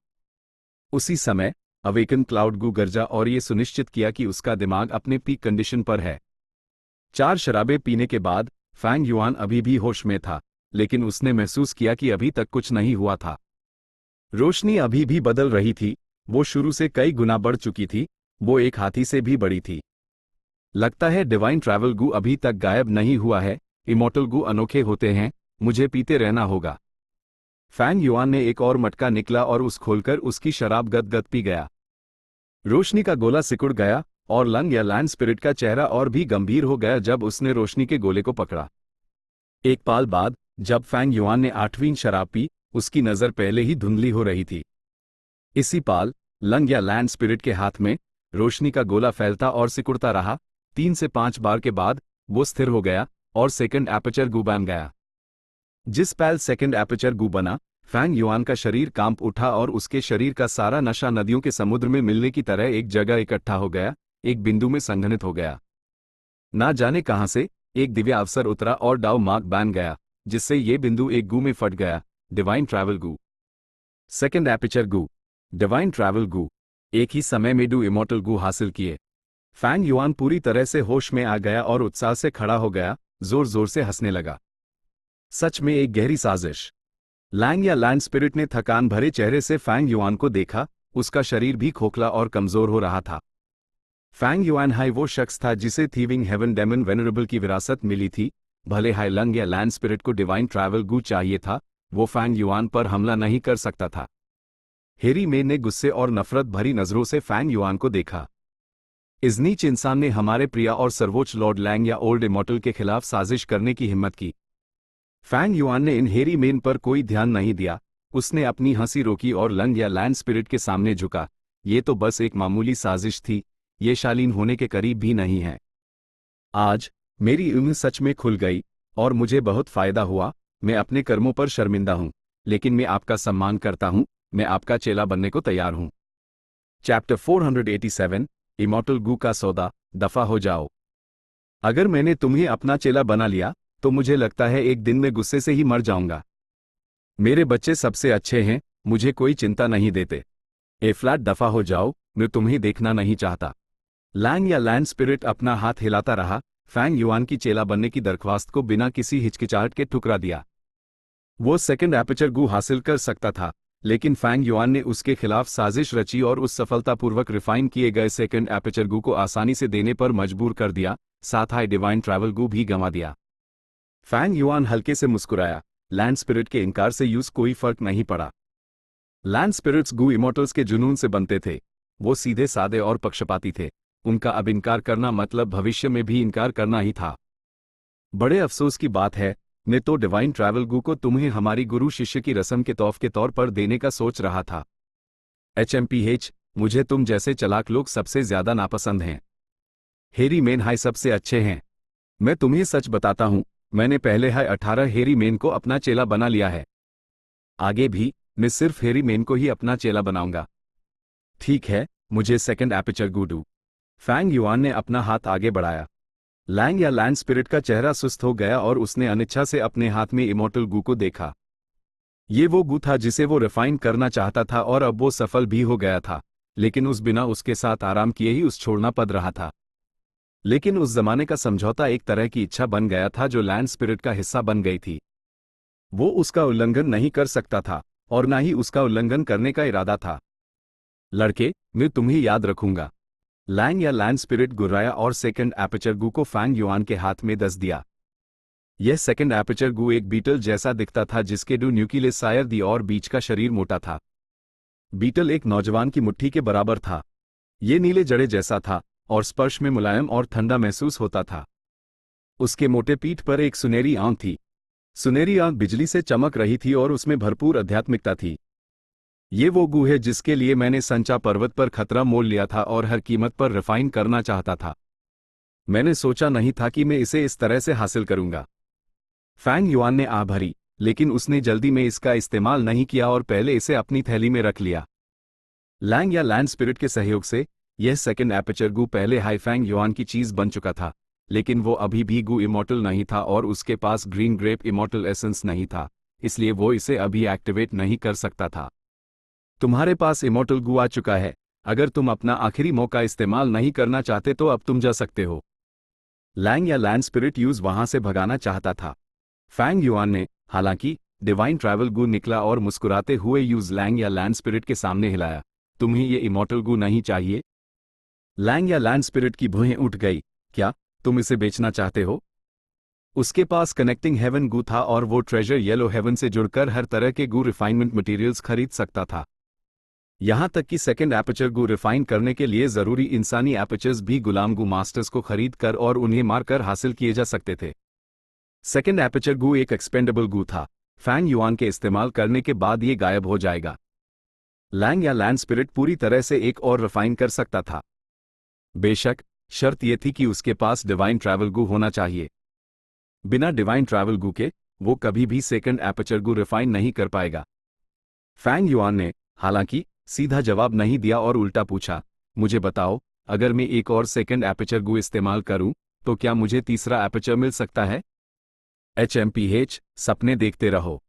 Speaker 1: उसी समय अवेकन क्लाउड गू गरजा और ये सुनिश्चित किया कि उसका दिमाग अपने पीक कंडीशन पर है। 4 शराबें पीने के बाद फैंग युआन अभी भी होश में था, लेकिन उसने महसूस किया कि अभी तक कुछ नहीं हुआ था। रोशनी अभी भी बदल रही थी, वो शुरू से कई गुना बढ़ चुकी थी, वो एक हाथी से भी बड़ी थी। लगता है डिवाइन ट्रैवल गू अभी तक गायब नहीं हुआ है, इमॉर्टल गू अनोखे होते हैं, मुझे पीते रहना होगा। फैंग युआन ने एक और मटका निकला और उस खोलकर उसकी शराब गद पी गया। रोशनी का गोला सिकुड़ गया और लंग या लैंड स्पिरिट का चेहरा और भी गंभीर हो गया जब उसने रोशनी के गोले को पकड़ा। एक पाल बाद जब फैंग युआन ने 8वीं शराब पी, उसकी नजर पहले ही धुंधली हो रही थी। इसी पाल लंग या लैंड स्पिरिट के हाथ में रोशनी का गोला फैलता और सिकुड़ता रहा। 3 से 5 बार के बाद वो स्थिर हो गया और सेकंड एपर्चर गू बन गया। जिस पल सेकंड एपर्चर गू बना, फैंग युआन का शरीर कांप उठा और उसके शरीर का सारा नशा नदियों के समुद्र में मिलने की तरह एक जगह इकट्ठा हो गया, एक बिंदु में संघनित हो गया। ना जाने कहां से एक दिव्य अवसर उतरा और डाउ मार्क बन गया, जिससे ये बिंदु एक गू में फट गया, डिवाइन ट्रैवल गू। सेकंड एपर्चर गू, डिवाइन ट्रैवल गू। एक ही समय में डू इमॉर्टल गू हासिल किए। फैंग युआन पूरी तरह से होश में आ गया और उत्साह से खड़ा हो गया, जोर जोर से हंसने लगा। सच में एक गहरी साजिश। लैंग या लैंड स्पिरिट ने थकान भरे चेहरे से फैंग युआन को देखा, उसका शरीर भी खोखला और कमजोर हो रहा था। फैंग युआन हाई वो शख्स था जिसे थीविंग हेवन डेमन वेनरेबल की विरासत मिली थी। भले high lung Ya land spirit को डिवाइन ट्रैवल गू चाहिए था, वो फैंग युआन पर हमला नहीं कर सकता था। हेरी मेन ने गुस्से और नफरत भरी नजरों से फैंग युआन को देखा। इस नीच इंसान ने हमारे प्रिय और सर्वोच्च लॉर्ड लैंग या ओल्ड इमॉर्टल के खिलाफ साजिश करने की हिम्मत की। फैंग युआन ने इन हेरी मेन पर कोई ध्यान नहीं दिया। उसने अपनी हंसी रोकी और लंग या लैंड स्पिरिट के सामने झुका। ये तो बस एक मामूली साजिश थी, ये शालीन होने के करीब भी नहीं है। आज मेरी उम्र सच में खुल गई और मुझे बहुत फायदा हुआ। मैं अपने कर्मों पर शर्मिंदा हूं, लेकिन मैं आपका सम्मान करता हूं। मैं आपका चेला बनने को तैयार हूं। चैप्टर 487 इमॉर्टल गू का सौदा। दफा हो जाओ। अगर मैंने तुम्हें अपना चेला बना लिया तो मुझे लगता है एक दिन में गुस्से से ही मर जाऊंगा। मेरे बच्चे सबसे अच्छे हैं, मुझे कोई चिंता नहीं देते। ए फ्लैट दफा हो जाओ, मैं तुम्हें देखना नहीं चाहता। लैंग या लैंड स्पिरिट अपना हाथ हिलाता रहा। फैंग युआन की चेला बनने की दरख्वास्त को बिना किसी हिचकिचाहट के ठुकरा दिया। वो सेकंड एपर्चर गू हासिल कर सकता था, लेकिन फैंग युआन ने उसके खिलाफ साजिश रची और उस सफलतापूर्वक रिफाइन किए गए सेकंड एपर्चर गू को आसानी से देने पर मजबूर कर दिया, साथ ही डिवाइन ट्रैवल गू भी गंवा दिया। फैंग युआन हल्के से मुस्कुराया। लैंड स्पिरिट के इनकार से यूज कोई फर्क नहीं पड़ा। लैंड स्पिरिट्स गू इमॉर्टल्स के जुनून से बनते थे। वो सीधे सादे और पक्षपाती थे। उनका अब इनकार करना मतलब भविष्य में भी इनकार करना ही था। बड़े अफसोस की बात है, मैं तो डिवाइन ट्रैवल गू को तुम्हें हमारी गुरु शिष्य की रस्म के तौफ के तौर पर देने का सोच रहा था। HMPH, मुझे तुम जैसे चलाक लोग सबसे ज्यादा नापसंद हैं। हेरी मेन हाई सबसे अच्छे हैं। मैं तुम्हें सच बताता हूं, मैंने पहले हाई 18 हेरी मेन को अपना चेला बना लिया है। आगे भी मैं सिर्फ हेरी मेन को ही अपना चेला बनाऊंगा। ठीक है, मुझे सेकंड एपर्चर गू दो। फैंग युआन ने अपना हाथ आगे बढ़ाया। लैंग या लैंड स्पिरिट का चेहरा सुस्त हो गया और उसने अनिच्छा से अपने हाथ में इमॉर्टल गू को देखा। ये वो गू था जिसे वो रिफाइन करना चाहता था और अब वो सफल भी हो गया था, लेकिन उस बिना उसके साथ आराम किए ही उस छोड़ना पड़ रहा था। लेकिन उस जमाने का समझौता एक तरह की इच्छा बन गया था जो लैंड स्पिरिट का हिस्सा बन गई थी। वो उसका उल्लंघन नहीं कर सकता था और ना ही उसका उल्लंघन करने का इरादा था। लड़के, मैं तुम्हें याद रखूंगा। लैंग या लैंड स्पिरिट गुर्राया और सेकंड एपर्चर गू को फैंग युआन के हाथ में दस दिया। यह सेकंड एपर्चर गू एक बीटल जैसा दिखता था जिसके दो न्यूक्लियस सायर दी और बीच का शरीर मोटा था। बीटल एक नौजवान की मुट्ठी के बराबर था। ये नीले जड़े जैसा था और स्पर्श में मुलायम और ठंडा महसूस होता था। उसके मोटे पीठ पर एक सुनहरी आंख थी। सुनहरी आंख बिजली से चमक रही थी और उसमें भरपूर आध्यात्मिकता थी। ये वो गू है जिसके लिए मैंने संचा पर्वत पर खतरा मोल लिया था और हर कीमत पर रिफाइन करना चाहता था। मैंने सोचा नहीं था कि मैं इसे इस तरह से हासिल करूंगा। फैंग युआन ने आह भरी, लेकिन उसने जल्दी में इसका इस्तेमाल नहीं किया और पहले इसे अपनी थैली में रख लिया। लैंग या लैंड स्पिरिट के सहयोग से यह सेकंड एपर्चर गू पहले हाई फैंग युआन की चीज बन चुका था, लेकिन वो अभी भी गू इमॉर्टल नहीं था और उसके पास ग्रीन ग्रेप इमॉर्टल एसेंस नहीं था, इसलिए वो इसे अभी एक्टिवेट नहीं कर सकता था। तुम्हारे पास इमॉर्टल गू आ चुका है। अगर तुम अपना आखिरी मौका इस्तेमाल नहीं करना चाहते तो अब तुम जा सकते हो। Lang Ya land spirit use वहां से भगाना चाहता था। फैंग युआन ने, हालांकि, डिवाइन ट्रैवल गू निकला और मुस्कुराते हुए use Lang Ya land spirit के सामने हिलाया। तुम्हें ये इमॉर्टल गू नहीं चाहिए? लैंग या लैंड स्पिरिट की भुएं उठ गई। क्या तुम इसे बेचना चाहते हो? उसके पास कनेक्टिंग हेवन गू था और वो ट्रेजर येलो हेवन से जुड़कर हर तरह के गू रिफाइनमेंट मटेरियल्स खरीद सकता था। यहां तक कि सेकंड एपर्चर गू रिफाइन करने के लिए जरूरी इंसानी एपर्चर्स भी गुलाम गू मास्टर्स को खरीद कर और उन्हें मारकर हासिल किए जा सकते थे। सेकंड एपर्चर गू एक एक्सपेंडेबल गू था। फैंग युआन के इस्तेमाल करने के बाद ये गायब हो जाएगा। लैंग या लैंड स्पिरिट पूरी तरह से एक और रिफाइन कर सकता था। बेशक शर्त यह थी कि उसके पास डिवाइन ट्रैवल गू होना चाहिए। बिना डिवाइन ट्रैवल गू के वो कभी भी सेकंड एपर्चर गू रिफाइन नहीं कर पाएगा। फैंग युआन ने हालांकि सीधा जवाब नहीं दिया और उल्टा पूछा, मुझे बताओ, अगर मैं एक और सेकंड एपर्चर गू इस्तेमाल करूं तो क्या मुझे तीसरा एपर्चर मिल सकता है? HMPH सपने देखते रहो।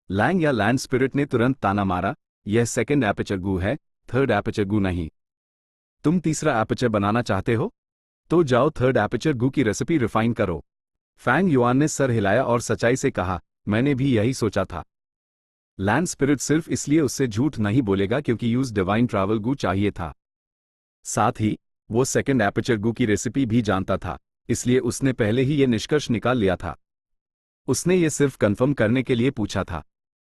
Speaker 1: लैंग या लैंड स्पिरिट ने तुरंत ताना मारा, यह सेकंड एपर्चर गू है, थर्ड एपर्चर गू नहीं। तुम तीसरा एपर्चर बनाना चाहते हो? तो जाओ थर्ड एपर्चर गू की रेसिपी रिफाइन करो। फैंग युआन ने सर हिलाया और सच्चाई से कहा, मैंने भी यही सोचा था। लैंड स्पिरिट सिर्फ इसलिए उससे झूठ नहीं बोलेगा क्योंकि यूज डिवाइन ट्रैवल गू चाहिए था। साथ ही वो सेकंड एपर्चर गू की रेसिपी भी जानता था, इसलिए उसने पहले ही ये निष्कर्ष निकाल लिया था। उसने ये सिर्फ कंफर्म करने के लिए पूछा था।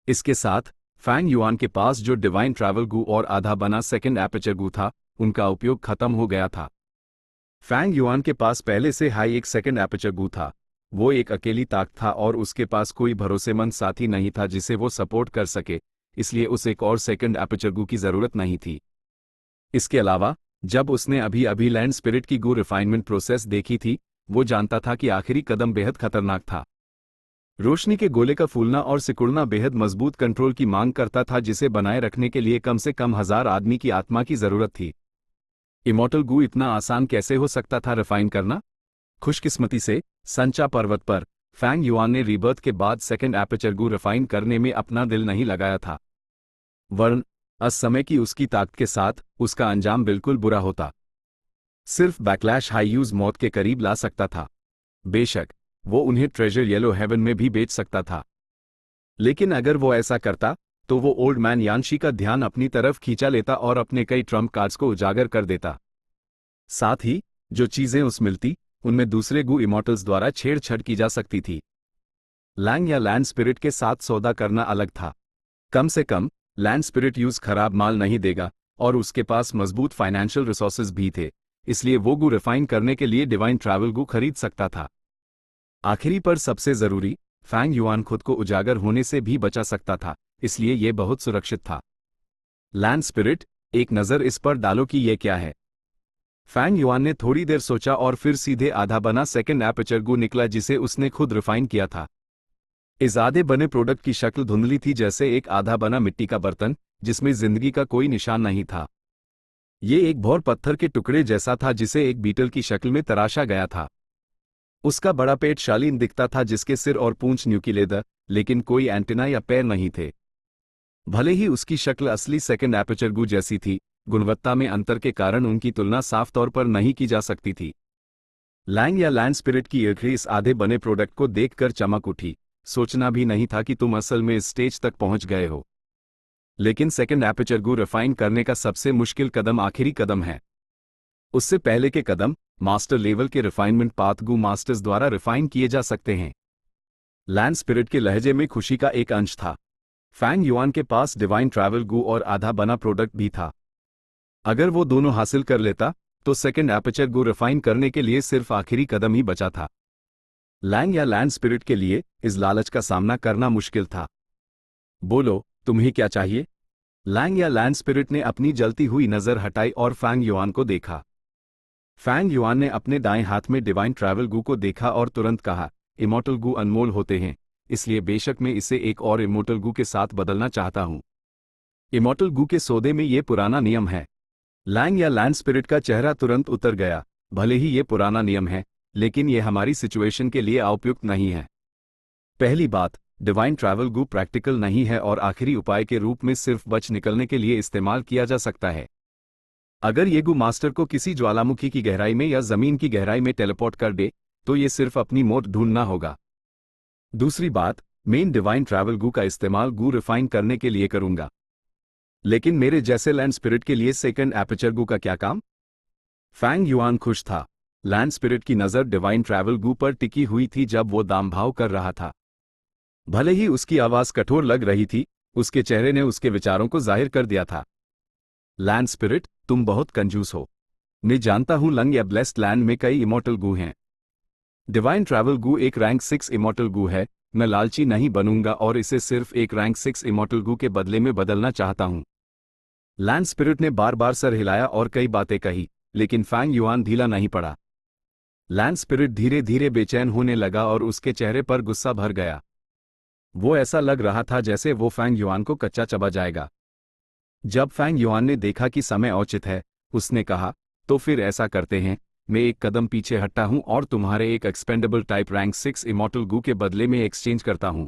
Speaker 1: इसके साथ फैंग युआन के पास जो डिवाइन ट्रैवल गू और आधा बना सेकंड एपर्चर गू था, उनका उपयोग खत्म हो गया था। फैंग युआन के पास पहले से हाई एक सेकंड एपर्चर गू था। वो एक अकेली ताक था और उसके पास कोई भरोसेमंद साथी नहीं था जिसे वो सपोर्ट कर सके, इसलिए उसे एक और सेकंड एपर्चर गू की जरूरत नहीं थी। इसके अलावा जब उसने अभी अभी लैंड स्पिरिट की गू रिफाइनमेंट प्रोसेस देखी थी, वो जानता था कि आखिरी कदम बेहद खतरनाक था। रोशनी के गोले का फूलना और सिकुड़ना बेहद मजबूत कंट्रोल की मांग करता था, जिसे बनाए रखने के लिए कम से कम 1000 आदमी की आत्मा की जरूरत थी। इमॉर्टल गू इतना आसान कैसे हो सकता था रिफाइन करना? खुशकिस्मती से संचा पर्वत पर फैंग युआन ने रीबर्थ के बाद सेकंड एपर्चर गू रिफाइन करने में अपना दिल नहीं लगाया था, वरन अस समय की उसकी ताकत के साथ उसका अंजाम बिल्कुल बुरा होता। सिर्फ बैकलैश हाई यूज मौत के करीब ला सकता था। बेशक वो उन्हें ट्रेजर येलो हेवन में भी बेच सकता था, लेकिन अगर वो ऐसा करता तो वो ओल्ड मैन यानशी का ध्यान अपनी तरफ खींचा लेता और अपने कई ट्रम्प कार्ड्स को उजागर कर देता। साथ ही जो चीजें उस मिलती उनमें दूसरे गू इमॉर्टल्स द्वारा छेड़छाड़ की जा सकती थी। लैंग या लैंड स्पिरिट के साथ सौदा करना अलग था। कम से कम लैंड स्पिरिट यूज खराब माल नहीं देगा और उसके पास मजबूत फाइनेंशियल रिसोर्सेज भी थे, इसलिए वो गू रिफाइन करने के लिए डिवाइन ट्रैवल गू खरीद सकता था। आखिरी पर सबसे जरूरी, फैंग युआन खुद को उजागर होने से भी बचा सकता था, इसलिए यह बहुत सुरक्षित था। लैंड स्पिरिट, एक नजर इस पर डालो कि यह क्या है। फैंग युआन ने थोड़ी देर सोचा और फिर सीधे आधा बना सेकंड एपर्चर गू निकला जिसे उसने खुद रिफाइन किया था। इस आधे बने प्रोडक्ट की शक्ल धुंधली थी, जैसे एक आधा बना मिट्टी का बर्तन जिसमें जिंदगी का कोई निशान नहीं था। ये एक भौर पत्थर के टुकड़े जैसा था जिसे एक बीटल की शक्ल में तराशा गया था। उसका बड़ा पेट शालीन दिखता था, जिसके सिर और पूंछ न्यूक्लियर, लेकिन कोई एंटेना या पैर नहीं थे। भले ही उसकी शक्ल असली सेकंड एपर्चर गू जैसी थी, गुणवत्ता में अंतर के कारण उनकी तुलना साफ तौर पर नहीं की जा सकती थी। लैंग या लैंड स्पिरिट की आंखें इस आधे बने प्रोडक्ट को देखकर चमक उठी। सोचना भी नहीं था कि तुम असल में इस स्टेज तक पहुंच गए हो। लेकिन सेकंड एपर्चर गू रिफाइन करने का सबसे मुश्किल कदम आखिरी कदम है। उससे पहले के कदम मास्टर लेवल के रिफाइनमेंट पाथ गू मास्टर्स द्वारा रिफाइन किए जा सकते हैं। लैंड स्पिरिट के लहजे में खुशी का एक अंश था। फैंग युआन के पास डिवाइन ट्रैवल गू और आधा बना प्रोडक्ट भी था। अगर वो दोनों हासिल कर लेता तो सेकंड एपर्चर गू रिफाइन करने के लिए सिर्फ आखिरी कदम ही बचा था। लैंग या लैंड स्पिरिट के लिए इस लालच का सामना करना मुश्किल था। बोलो, तुम्हें क्या चाहिए? लैंग या लैंड स्पिरिट ने अपनी जलती हुई नजर हटाई और फैंग युआन को देखा। फैंग युआन ने अपने दाएं हाथ में डिवाइन ट्रैवल गू को देखा और तुरंत कहा, इमॉर्टल गू अनमोल होते हैं, इसलिए बेशक मैं इसे एक और इमॉर्टल गू के साथ बदलना चाहता हूं। इमॉर्टल गू के सौदे में यह पुराना नियम है। लैंग या लैंड स्पिरिट का चेहरा तुरंत उतर गया। भले ही यह पुराना नियम है, लेकिन यह हमारी सिचुएशन के लिए उपयुक्त नहीं है। पहली बात, डिवाइन ट्रैवल गू प्रैक्टिकल नहीं है और आखिरी उपाय के रूप में सिर्फ बच निकलने के लिए इस्तेमाल किया जा सकता है। अगर ये गू मास्टर को किसी ज्वालामुखी की गहराई में या जमीन की गहराई में टेलीपोर्ट कर दे तो ये सिर्फ अपनी मौत ढूंढना होगा। दूसरी बात, मेन डिवाइन ट्रैवल गू का इस्तेमाल गू रिफाइन करने के लिए करूंगा, लेकिन मेरे जैसे लैंड स्पिरिट के लिए सेकंड एपर्चर गू का क्या काम? फैंग युआन खुश था। लैंड स्पिरिट की नजर डिवाइन ट्रैवल गू पर टिकी हुई थी जब वो दाम भाव कर रहा था। भले ही उसकी आवाज कठोर लग रही थी, उसके चेहरे ने उसके विचारों को जाहिर कर दिया था। लैंड स्पिरिट, तुम बहुत कंजूस हो। मैं जानता हूं लंग या ब्लेस्ड लैंड में कई इमॉर्टल गू हैं। डिवाइन ट्रैवल गू एक रैंक 6 इमॉर्टल गू है। मैं लालची नहीं बनूंगा और इसे सिर्फ एक रैंक 6 इमॉर्टल गू के बदले में बदलना चाहता हूं। लैंड स्पिरिट ने बार बार सर हिलाया और कई बातें कही, लेकिन फैंग युआन ढीला नहीं पड़ा। लैंड स्पिरिट धीरे धीरे बेचैन होने लगा और उसके चेहरे पर गुस्सा भर गया। वो ऐसा लग रहा था जैसे वो फैंग युआन को कच्चा चबा जाएगा। जब फैंग युआन ने देखा कि समय औचित है, उसने कहा, तो फिर ऐसा करते हैं, मैं एक कदम पीछे हटता हूं और तुम्हारे एक एक्सपेंडेबल टाइप रैंक 6 इमॉर्टल गू के बदले में एक्सचेंज करता हूं।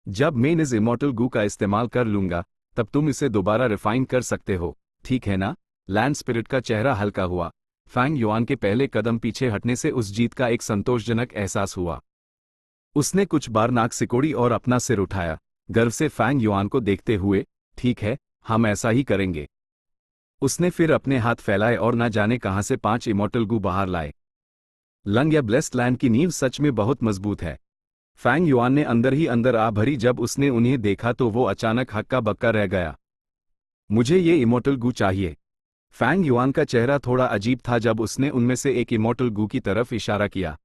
Speaker 1: जब मैं इस इमॉर्टल गू का इस्तेमाल कर लूंगा, तब तुम इसे दोबारा रिफाइन कर सकते हो, ठीक है ना? लैंड स्पिरिट का चेहरा हल्का हुआ। फैंग युआन के पहले कदम पीछे हटने से उस जीत का एक संतोषजनक एहसास हुआ। उसने कुछ बार नाक सिकोड़ी और अपना सिर उठाया, गर्व से फैंग युआन को देखते हुए। ठीक है, हम ऐसा ही करेंगे। उसने फिर अपने हाथ फैलाए और न जाने कहां से 5 इमॉर्टल गू बाहर लाए। लंग या ब्लेस्ड लैंड की नींव सच में बहुत मजबूत है। फैंग युआन ने अंदर ही अंदर आ भरी जब उसने उन्हें देखा तो वो अचानक हक्का बक्का रह गया। मुझे ये इमॉर्टल गू चाहिए। फैंग युआन का चेहरा थोड़ा अजीब था जब उसने उनमें से एक इमॉर्टल गू की तरफ इशारा किया।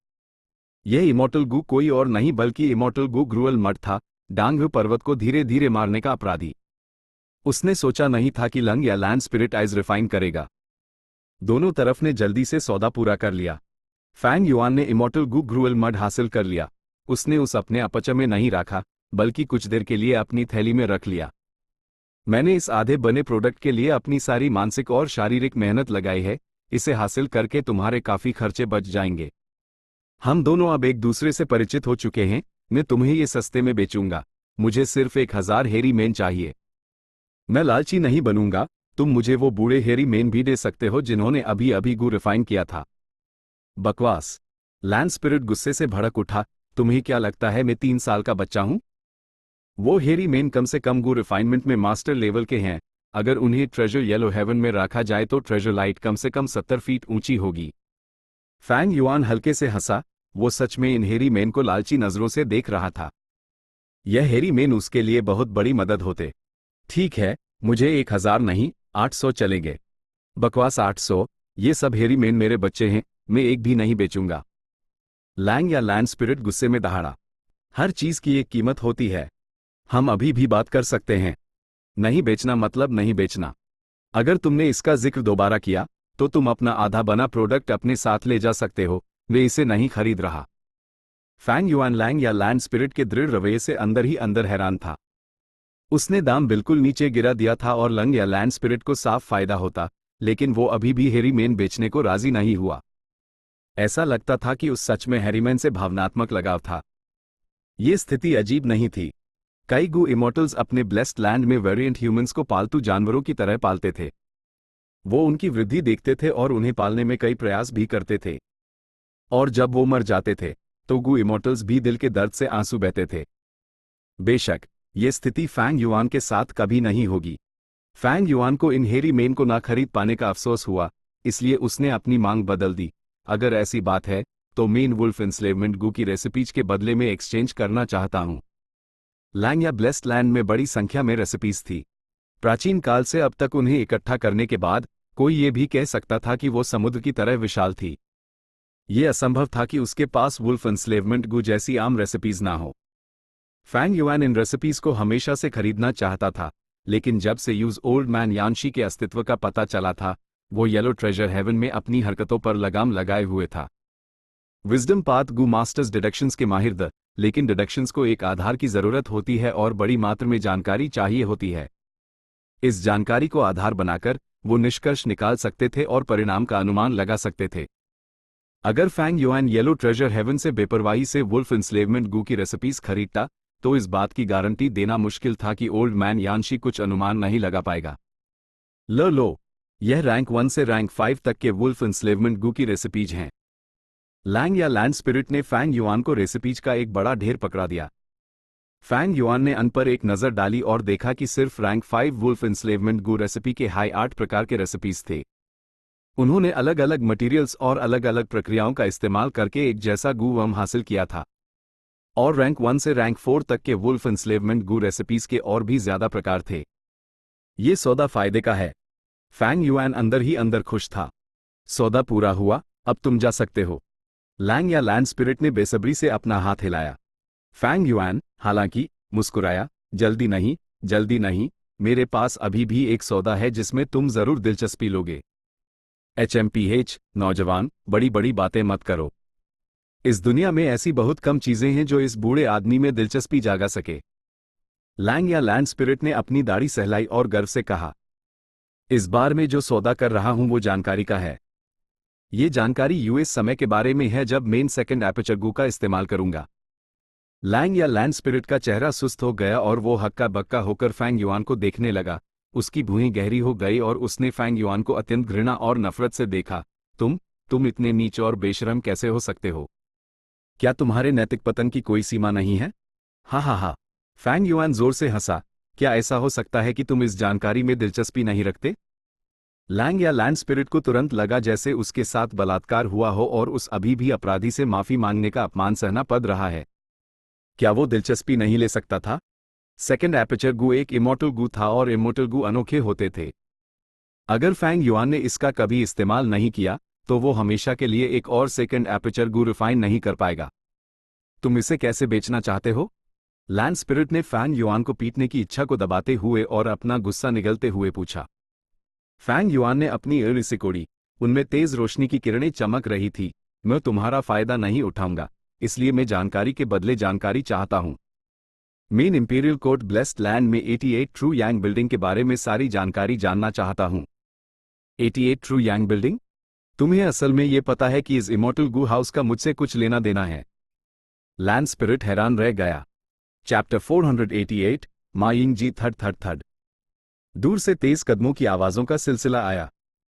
Speaker 1: यह इमॉर्टल गू कोई और नहीं बल्कि इमॉर्टल गू ग्रुअल मड था, डांगहु पर्वत को धीरे धीरे मारने का अपराधी। उसने सोचा नहीं था कि lung Ya land spirit eyes refine करेगा। दोनों तरफ ने जल्दी से सौदा पूरा कर लिया। फैंग युआन ने इमॉर्टल गू ग्रुअल मड हासिल कर लिया। उसने उस अपने अपच में नहीं रखा, बल्कि कुछ देर के लिए अपनी थैली में रख लिया। मैंने इस आधे बने प्रोडक्ट के लिए अपनी सारी मानसिक और शारीरिक मेहनत लगाई है, इसे हासिल करके तुम्हारे काफी खर्चे बच जाएंगे। हम दोनों अब एक दूसरे से परिचित हो चुके हैं, मैं तुम्हें ये सस्ते में बेचूंगा। मुझे सिर्फ 1000 हेरी मेन चाहिए। मैं लालची नहीं बनूंगा, तुम मुझे वो बूढ़े हेरी मेन भी दे सकते हो जिन्होंने अभी अभी गू रिफाइन किया था। बकवास। लैंड स्पिरिट गुस्से से भड़क उठा, तुम्हें क्या लगता है मैं 3 साल का बच्चा हूं? वो हेरी मेन कम से कम गू रिफाइनमेंट में मास्टर लेवल के हैं। अगर उन्हें ट्रेजर येलो हेवन में रखा जाए तो ट्रेजर लाइट कम से कम 70 फीट ऊंची होगी। फैंग युआन हल्के से हंसा, वो सच में इन हेरी मेन को लालची नजरों से देख रहा था। यह हेरी मेन उसके लिए बहुत बड़ी मदद होते। ठीक है, मुझे 1000 नहीं, 800 चलेंगे। बकवास 800? ये सब हेरी मेन मेरे बच्चे हैं, मैं एक भी नहीं बेचूंगा। लैंग या लैंड स्पिरिट गुस्से में दहाड़ा। हर चीज की एक कीमत होती है। हम अभी भी बात कर सकते हैं। नहीं बेचना मतलब नहीं बेचना। अगर तुमने इसका जिक्र दोबारा किया, तो तुम अपना आधा बना प्रोडक्ट अपने साथ ले जा सकते हो। वे इसे नहीं खरीद रहा। Fang yuan Lang Ya land spirit के दृढ़ रवैये से अंदर ही अंदर हैरान था। उसने दाम बिल्कुल नीचे गिरा दिया था और लंग या लैंड स्पिरिट को साफ फायदा होता, लेकिन वो अभी भी हेरीमेन बेचने को राजी नहीं हुआ। ऐसा लगता था कि उस सच में हेरीमेन से भावनात्मक लगाव था। ये स्थिति अजीब नहीं थी। कई गू इमॉर्टल्स अपने ब्लेस्ड लैंड में वेरिएंट ह्यूमंस को पालतू जानवरों की तरह पालते थे। वो उनकी वृद्धि देखते थे और उन्हें पालने में कई प्रयास भी करते थे। और जब वो मर जाते थे, तो गू इमॉर्टल्स भी दिल के दर्द से आंसू बहते थे। बेशक, ये स्थिति फैंग युआन के साथ कभी नहीं होगी। फैंग युआन को इन हेरी मेन को ना खरीद पाने का अफसोस हुआ, इसलिए उसने अपनी मांग बदल दी। अगर ऐसी बात है, तो मेन वुल्फ इंस्लेवमेंट गू की रेसिपीज के बदले में एक्सचेंज करना चाहता हूं। लैंग या ब्लेस्ड लैंड में बड़ी संख्या में रेसिपीज थी। प्राचीन काल से अब तक उन्हें इकट्ठा करने के बाद कोई ये भी कह सकता था कि वो समुद्र की तरह विशाल थी। ये असंभव था कि उसके पास वुल्फ इंस्लेवमेंट गू जैसी आम रेसिपीज ना हो। फैंग युआन इन रेसिपीज को हमेशा से खरीदना चाहता था, लेकिन जब से यूज ओल्ड मैन यानशी के अस्तित्व का पता चला था, वो येलो ट्रेजर हेवन में अपनी हरकतों पर लगाम लगाए हुए था। विजडम पाथ गू मास्टर्स डिडक्शंस के माहिर द, लेकिन डिडक्शंस को एक आधार की जरूरत होती है और बड़ी मात्रा में जानकारी चाहिए होती है। इस जानकारी को आधार बनाकर वो निष्कर्ष निकाल सकते थे और परिणाम का अनुमान लगा सकते थे। अगर Fang Yuan yellow treasure heaven से बेपरवाही से वुल्फ इंस्लेवमेंट गू की रेसिपीज खरीदता, तो इस बात की गारंटी देना मुश्किल था कि ओल्ड मैन यानशी कुछ अनुमान नहीं लगा पाएगा। लो, यह रैंक 1 से रैंक 5 तक के वुल्फ इंस्लेवमेंट गू की रेसिपीज हैं। लैंग या लैंड स्पिरिट ने फैंग युआन को रेसिपीज का एक बड़ा ढेर पकड़ा दिया। फैंग युआन ने अन पर एक नजर डाली और देखा कि सिर्फ रैंक 5 वुल्फ इंस्लेवमेंट गू रेसिपी के हाई 8 प्रकार के रेसिपीज थे। उन्होंने अलग अलग मटेरियल्स और अलग अलग प्रक्रियाओं का इस्तेमाल करके एक जैसा गू वर्म हासिल किया था। और रैंक 1 से रैंक 4 तक के वुल्फ इंस्लेवमेंट गू रेसिपीज के और भी ज्यादा प्रकार थे। ये सौदा फायदे का है। फैंग युआन अंदर ही अंदर खुश था। सौदा पूरा हुआ, अब तुम जा सकते हो। लैंग या लैंड स्पिरिट ने बेसब्री से अपना हाथ हिलाया। फैंग युआन, हालांकि, मुस्कुराया, जल्दी नहीं, मेरे पास अभी भी एक सौदा है जिसमें तुम जरूर दिलचस्पी लोगे। HMPH, नौजवान, बड़ी बड़ी बातें मत करो। इस दुनिया में ऐसी बहुत कम चीजें हैं जो इस बूढ़े आदमी में दिलचस्पी जागा सके। लैंग या लैंड स्पिरिट ने अपनी दाढ़ी सहलाई और गर्व से कहा, इस बार मैं जो सौदा कर रहा हूं वो जानकारी का है। ये जानकारी यूएस समय के बारे में है जब मेन सेकंड एपर्चर गू का इस्तेमाल करूंगा। लैंग या लैंड स्पिरिट का चेहरा सुस्त हो गया और वो हक्का बक्का होकर फैंग युआन को देखने लगा। उसकी भुएं गहरी हो गई और उसने फैंग युआन को अत्यंत घृणा और नफरत से देखा। तुम इतने नीच और बेशरम कैसे हो सकते हो? क्या तुम्हारे नैतिक पतन की कोई सीमा नहीं है? हा हा हा। फैंग युआन जोर से हंसा। क्या ऐसा हो सकता है कि तुम इस जानकारी में दिलचस्पी नहीं रखते? लैंग या लैंड स्पिरिट को तुरंत लगा जैसे उसके साथ बलात्कार हुआ हो और उस अभी भी अपराधी से माफी मांगने का अपमान सहना पड़ रहा है। क्या वो दिलचस्पी नहीं ले सकता था? सेकंड एपर्चर गू एक इमोर्टल गू था और इमोर्टल गू अनोखे होते थे। अगर फैंग युआन ने इसका कभी इस्तेमाल नहीं किया तो वो हमेशा के लिए एक और सेकंड एपर्चर गू रिफाइन नहीं कर पाएगा। तुम इसे कैसे बेचना चाहते हो? लैंड स्पिरिट ने फैंग युआन को पीटने की इच्छा को दबाते हुए और अपना गुस्सा निगलते हुए पूछा। फैंग युआन ने अपनी एड़ी सिकोड़ी। उनमें तेज रोशनी की किरणें चमक रही थी। मैं तुम्हारा फायदा नहीं उठाऊंगा, इसलिए मैं जानकारी के बदले जानकारी चाहता हूं। Main imperial court blessed land में 88 ट्रू यांग बिल्डिंग के बारे में सारी जानकारी जानना चाहता हूं। 88 ट्रू यांग बिल्डिंग? तुम्हें असल में यह पता है कि इस इमोर्टल गू हाउस का मुझसे कुछ लेना देना है? लैंड स्पिरिट हैरान रह गया। चैप्टर 488, मायिंग जी थड थड थड। दूर से तेज कदमों की आवाजों का सिलसिला आया।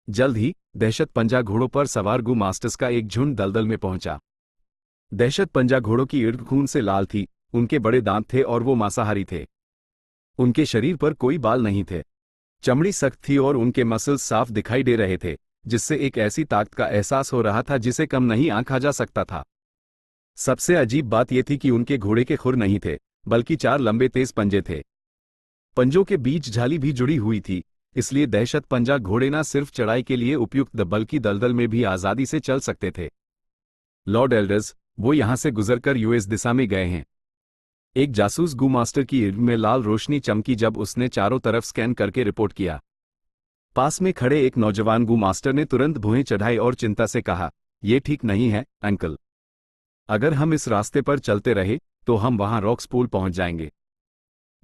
Speaker 1: जल्द ही दहशत पंजा घोड़ों पर सवार गू मास्टर्स का एक झुंड दलदल में पहुंचा। दहशत पंजा घोड़ों की इर्द खून से लाल थी, उनके बड़े दांत थे और वो मांसाहारी थे। उनके शरीर पर कोई बाल नहीं थे। चमड़ी सख्त थी और उनके मसल्स साफ दिखाई दे रहे थे, जिससे एक ऐसी ताकत का एहसास हो रहा था जिसे कम नहीं आंका जा सकता था। सबसे अजीब बात यह थी कि उनके घोड़े के खुर नहीं थे, बल्कि 4 लंबे तेज पंजे थे। पंजों के बीच झाली भी जुड़ी हुई थी, इसलिए दहशत पंजा घोड़े न सिर्फ चढ़ाई के लिए उपयुक्त बल्कि दलदल में भी आजादी से चल सकते थे। लॉर्ड एल्डर्स, वो यहां से गुजरकर यूएस दिशा में गए हैं। एक जासूस गू मास्टर की इर्द में लाल रोशनी चमकी जब उसने चारों तरफ स्कैन करके रिपोर्ट किया। पास में खड़े एक नौजवान गू मास्टर ने तुरंत भुएं चढ़ाई और चिंता से कहा, यह ठीक नहीं है अंकल। अगर हम इस रास्ते पर चलते रहे तो हम वहां रॉक्स पूल पहुंच जाएंगे।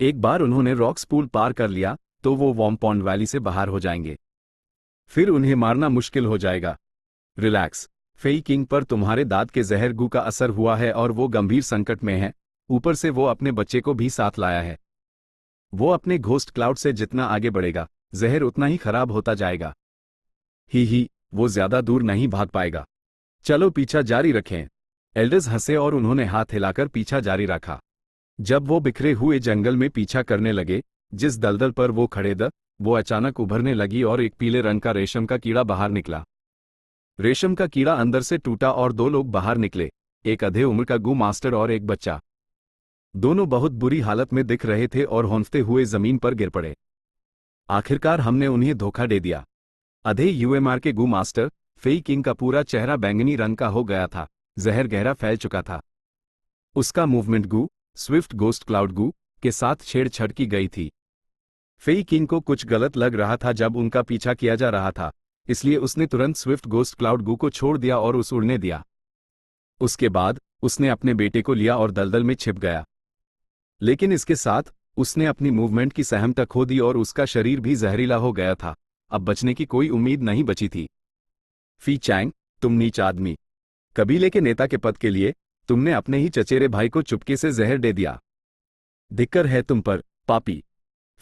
Speaker 1: एक बार उन्होंने रॉक्स पूल पार कर लिया तो वो वॉर्म पॉन्ड वैली से बाहर हो जाएंगे। फिर उन्हें मारना मुश्किल हो जाएगा। रिलैक्स, फेई किंग पर तुम्हारे दांत के जहर गू का असर हुआ है और वो गंभीर संकट में है। ऊपर से वो अपने बच्चे को भी साथ लाया है। वो अपने घोस्ट क्लाउड से जितना आगे बढ़ेगा जहर उतना ही खराब होता जाएगा। ही, वो ज्यादा दूर नहीं भाग पाएगा। चलो पीछा जारी रखें। एल्डर्स हंसे और उन्होंने हाथ हिलाकर पीछा जारी रखा। जब वो बिखरे हुए जंगल में पीछा करने लगे, जिस दलदल पर वो खड़े थे वो अचानक उभरने लगी और एक पीले रंग का रेशम का कीड़ा बाहर निकला। रेशम का कीड़ा अंदर से टूटा और 2 लोग बाहर निकले, एक आधे उम्र का गू मास्टर और एक बच्चा। दोनों बहुत बुरी हालत में दिख रहे थे और हौंफते हुए जमीन पर गिर पड़े। आखिरकार हमने उन्हें धोखा दे दिया। आधे यूएमआर के गू मास्टर फेई किंग का पूरा चेहरा बैंगनी रंग का हो गया था, जहर गहरा फैल चुका था। उसका मूवमेंट गू, स्विफ्ट गोस्ट क्लाउड गू, के साथ छेड़छाड़ की गई थी। फेई किंग को कुछ गलत लग रहा था जब उनका पीछा किया जा रहा था, इसलिए उसने तुरंत स्विफ्ट गोस्ट क्लाउड गू को छोड़ दिया और उस उड़ने दिया। उसके बाद उसने अपने बेटे को लिया और दलदल में छिप गया। लेकिन इसके साथ उसने अपनी मूवमेंट की सहमता खो दी और उसका शरीर भी जहरीला हो गया था। अब बचने की कोई उम्मीद नहीं बची थी। फी चैंग, तुम नीच आदमी। कबीले के नेता के पद के लिए तुमने अपने ही चचेरे भाई को चुपके से जहर दे दिया। धिक्कर है तुम पर, पापी।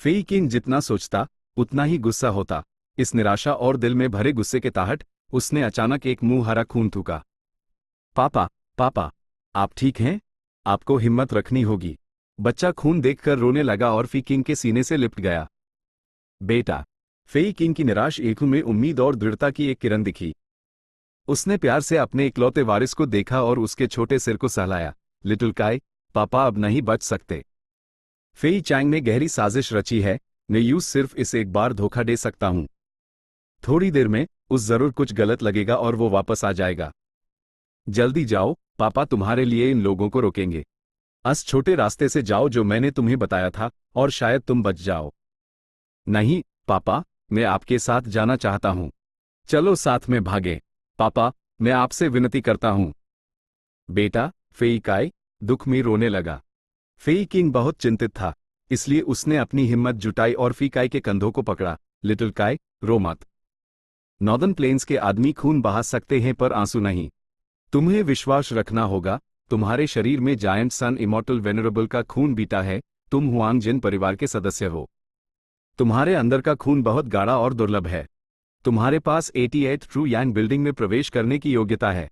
Speaker 1: फेई किंग जितना सोचता उतना ही गुस्सा होता। इस निराशा और दिल में भरे गुस्से के ताहट उसने अचानक एक मुंह हरा खून थूका। पापा, पापा, आप ठीक हैं? आपको हिम्मत रखनी होगी। बच्चा खून देखकर रोने लगा और फी किंग के सीने से लिपट गया। बेटा। फेई किंग की निराश आंखों में उम्मीद और दृढ़ता की एक किरण दिखी। उसने प्यार से अपने इकलौते वारिस को देखा और उसके छोटे सिर को सहलाया। लिटिल काय, पापा अब नहीं बच सकते। फेई चैंग ने गहरी साजिश रची है। मैं यूं सिर्फ इसे एक बार धोखा दे सकता हूं। थोड़ी देर में उस जरूर कुछ गलत लगेगा और वो वापस आ जाएगा। जल्दी जाओ, पापा तुम्हारे लिए इन लोगों को रोकेंगे। छोटे रास्ते से जाओ जो मैंने तुम्हें बताया था और शायद तुम बच जाओ। नहीं पापा, मैं आपके साथ जाना चाहता हूँ। चलो साथ में भागे। पापा, मैं आपसे विनती करता हूँ। बेटा, फेई काई दुख में रोने लगा। फेई किंग बहुत चिंतित था, इसलिए उसने अपनी हिम्मत जुटाई और फी काई के कंधों को पकड़ा। लिटिल काई, रो मत। नॉर्दर्न प्लेन्स के आदमी खून बहा सकते हैं पर आंसू नहीं। तुम्हें विश्वास रखना होगा, तुम्हारे शरीर में जायंट सन इमॉर्टल वेनरेबल का खून बीता है। तुम हुआंग जिन परिवार के सदस्य हो। तुम्हारे अंदर का खून बहुत गाढ़ा और दुर्लभ है। तुम्हारे पास 88 ट्रू यांग बिल्डिंग में प्रवेश करने की योग्यता है।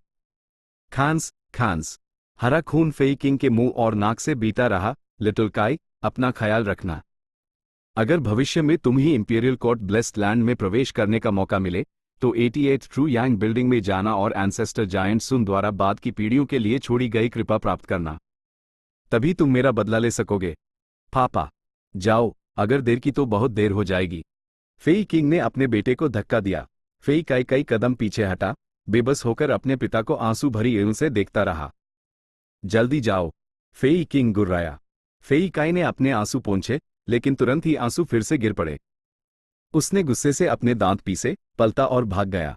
Speaker 1: खांस खांस। हरा खून फेई किंग के मुंह और नाक से बीता रहा। लिटिल काई, अपना ख्याल रखना। अगर भविष्य में तुम ही इंपीरियल कोर्ट ब्लेस्ड लैंड में प्रवेश करने का मौका मिले तो 88 ट्रू यांग बिल्डिंग में जाना और एंसेस्टर जायंट सुन द्वारा बाद की पीढ़ियों के लिए छोड़ी गई कृपा प्राप्त करना। तभी तुम मेरा बदला ले सकोगे। पापा, जाओ, अगर देर की तो बहुत देर हो जाएगी। फेई किंग ने अपने बेटे को धक्का दिया। फेई काई कई कदम पीछे हटा, बेबस होकर अपने पिता को आंसू भरी आंखों से देखता रहा। जल्दी जाओ, फेई किंग गुर्राया। फेई काई ने अपने आंसू पोंछे, लेकिन तुरंत ही आंसू फिर से गिर पड़े। उसने गुस्से से अपने दांत पीसे, पलटा और भाग गया।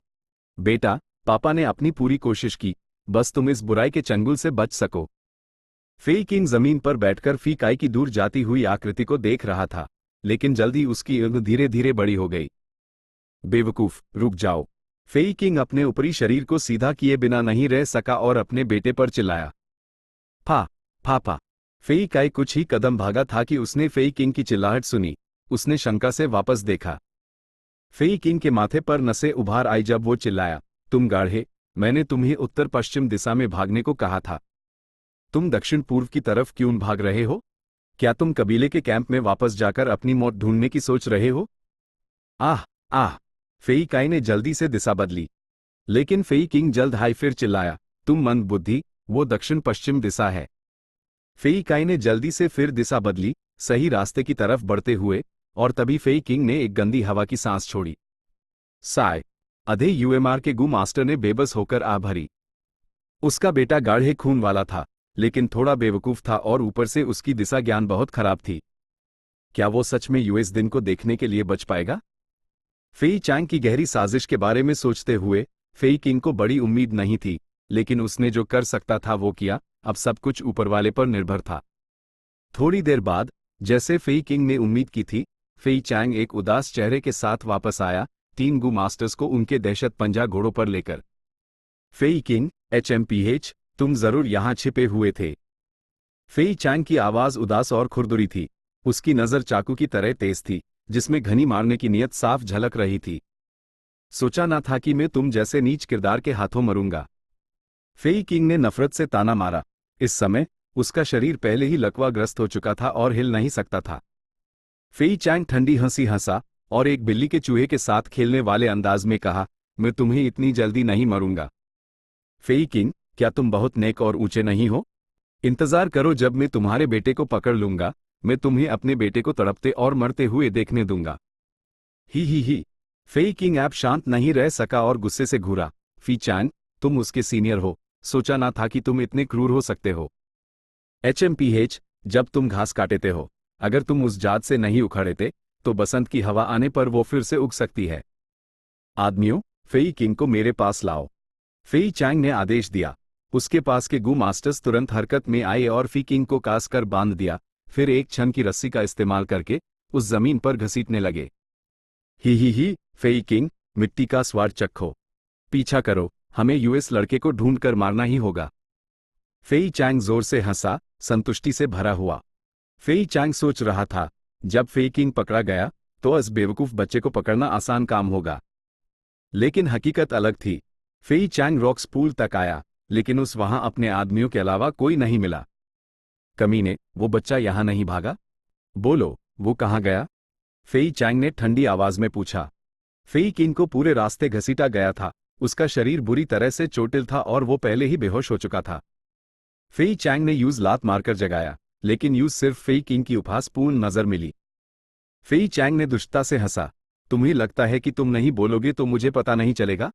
Speaker 1: बेटा, पापा ने अपनी पूरी कोशिश की, बस तुम इस बुराई के चंगुल से बच सको। फेई किंग जमीन पर बैठकर फी काई की दूर जाती हुई आकृति को देख रहा था, लेकिन जल्दी उसकी आंख धीरे धीरे बड़ी हो गई। बेवकूफ, रुक जाओ। फेई किंग अपने ऊपरी शरीर को सीधा किए बिना नहीं रह सका और अपने बेटे पर चिल्लाया। पापा। फेई काई कुछ ही कदम भागा था कि उसने फेई किंग की चिल्लाहट सुनी। उसने शंका से वापस देखा। फेई किंग के माथे पर नसें उभार आई जब वो चिल्लाया, तुम गाढ़े, मैंने तुम्हें उत्तर पश्चिम दिशा में भागने को कहा था। तुम दक्षिण पूर्व की तरफ क्यों भाग रहे हो? क्या तुम कबीले के कैंप में वापस जाकर अपनी मौत ढूंढने की सोच रहे हो? आह आह। फेई काई ने जल्दी से दिशा बदली, लेकिन फेई किंग जल्द हाई फिर चिल्लाया, तुम मंद बुद्धि, वो दक्षिण पश्चिम दिशा है। फेई काई ने जल्दी से फिर दिशा बदली, सही रास्ते की तरफ बढ़ते हुए, और तभी फेई किंग ने एक गंदी हवा की सांस छोड़ी। साय। अधे यूएमआर के गू मास्टर ने बेबस होकर आह भरी। उसका बेटा गाढ़े खून वाला था, लेकिन थोड़ा बेवकूफ था और ऊपर से उसकी दिशा ज्ञान बहुत खराब थी। क्या वो सच में यूएस दिन को देखने के लिए बच पाएगा? फेई चैंग की गहरी साजिश के बारे में सोचते हुए फेई किंग को बड़ी उम्मीद नहीं थी, लेकिन उसने जो कर सकता था वो किया। अब सब कुछ ऊपर वाले पर निर्भर था। थोड़ी देर बाद, जैसे फेई किंग ने उम्मीद की थी, फेई चैंग एक उदास चेहरे के साथ वापस आया, 3 गू मास्टर्स को उनके दहशत पंजा घोड़ों पर लेकर। फेई किंग, HMPH, तुम जरूर यहां छिपे हुए थे। फेई चैंग की आवाज उदास और खुरदुरी थी। उसकी नजर चाकू की तरह तेज थी, जिसमें घनी मारने की नीयत साफ झलक रही थी। सोचा ना था कि मैं तुम जैसे नीच किरदार के हाथों मरूंगा। फेई किंग ने नफरत से ताना मारा। इस समय उसका शरीर पहले ही लकवाग्रस्त हो चुका था और हिल नहीं सकता था। फेई चैंग ठंडी हंसी हंसा और एक बिल्ली के चूहे के साथ खेलने वाले अंदाज में कहा, मैं तुम्हें इतनी जल्दी नहीं मरूंगा। फेई किंग, क्या तुम बहुत नेक और ऊंचे नहीं हो? इंतजार करो, जब मैं तुम्हारे बेटे को पकड़ लूंगा, मैं तुम्हें अपने बेटे को तड़पते और मरते हुए देखने दूंगा। ही। फेई किंग ऐप शांत नहीं रह सका और गुस्से से घूरा। फी चैंग, तुम उसके सीनियर हो, सोचा ना था कि तुम इतने क्रूर हो सकते हो। HMPH, जब तुम घास काटेते हो, अगर तुम उस जात से नहीं उखड़ते तो बसंत की हवा आने पर वो फिर से उग सकती है। आदमियों, फेई किंग को मेरे पास लाओ। फेई चैंग ने आदेश दिया। उसके पास के गू मास्टर्स तुरंत हरकत में आए और फी किंग को कास कर बांध दिया, फिर एक छन की रस्सी का इस्तेमाल करके उस जमीन पर घसीटने लगे। ही, फेई किंग, मिट्टी का स्वाद चखो। पीछा करो, हमें यूएस लड़के को ढूंढकर मारना ही होगा। फेई चैंग जोर से हंसा, संतुष्टि से भरा हुआ। फेई चैंग सोच रहा था, जब फेई किंग पकड़ा गया तो इस बेवकूफ बच्चे को पकड़ना आसान काम होगा। लेकिन हकीकत अलग थी। फेई चैंग रॉक्स पूल तक आया, लेकिन उस वहां अपने आदमियों के अलावा कोई नहीं मिला। कमीने, वो बच्चा यहां नहीं भागा? बोलो, वो कहां गया? फेई चैंग ने ठंडी आवाज में पूछा। फेई किंग को पूरे रास्ते घसीटा गया था। उसका शरीर बुरी तरह से चोटिल था और वो पहले ही बेहोश हो चुका था। फेई चैंग ने यूज लात मारकर जगाया, लेकिन यूज सिर्फ फेई किंग की उपहासपूर्ण नजर मिली। फेई चैंग ने दुष्टता से हंसा, तुम्हें लगता है कि तुम नहीं बोलोगे तो मुझे पता नहीं चलेगा?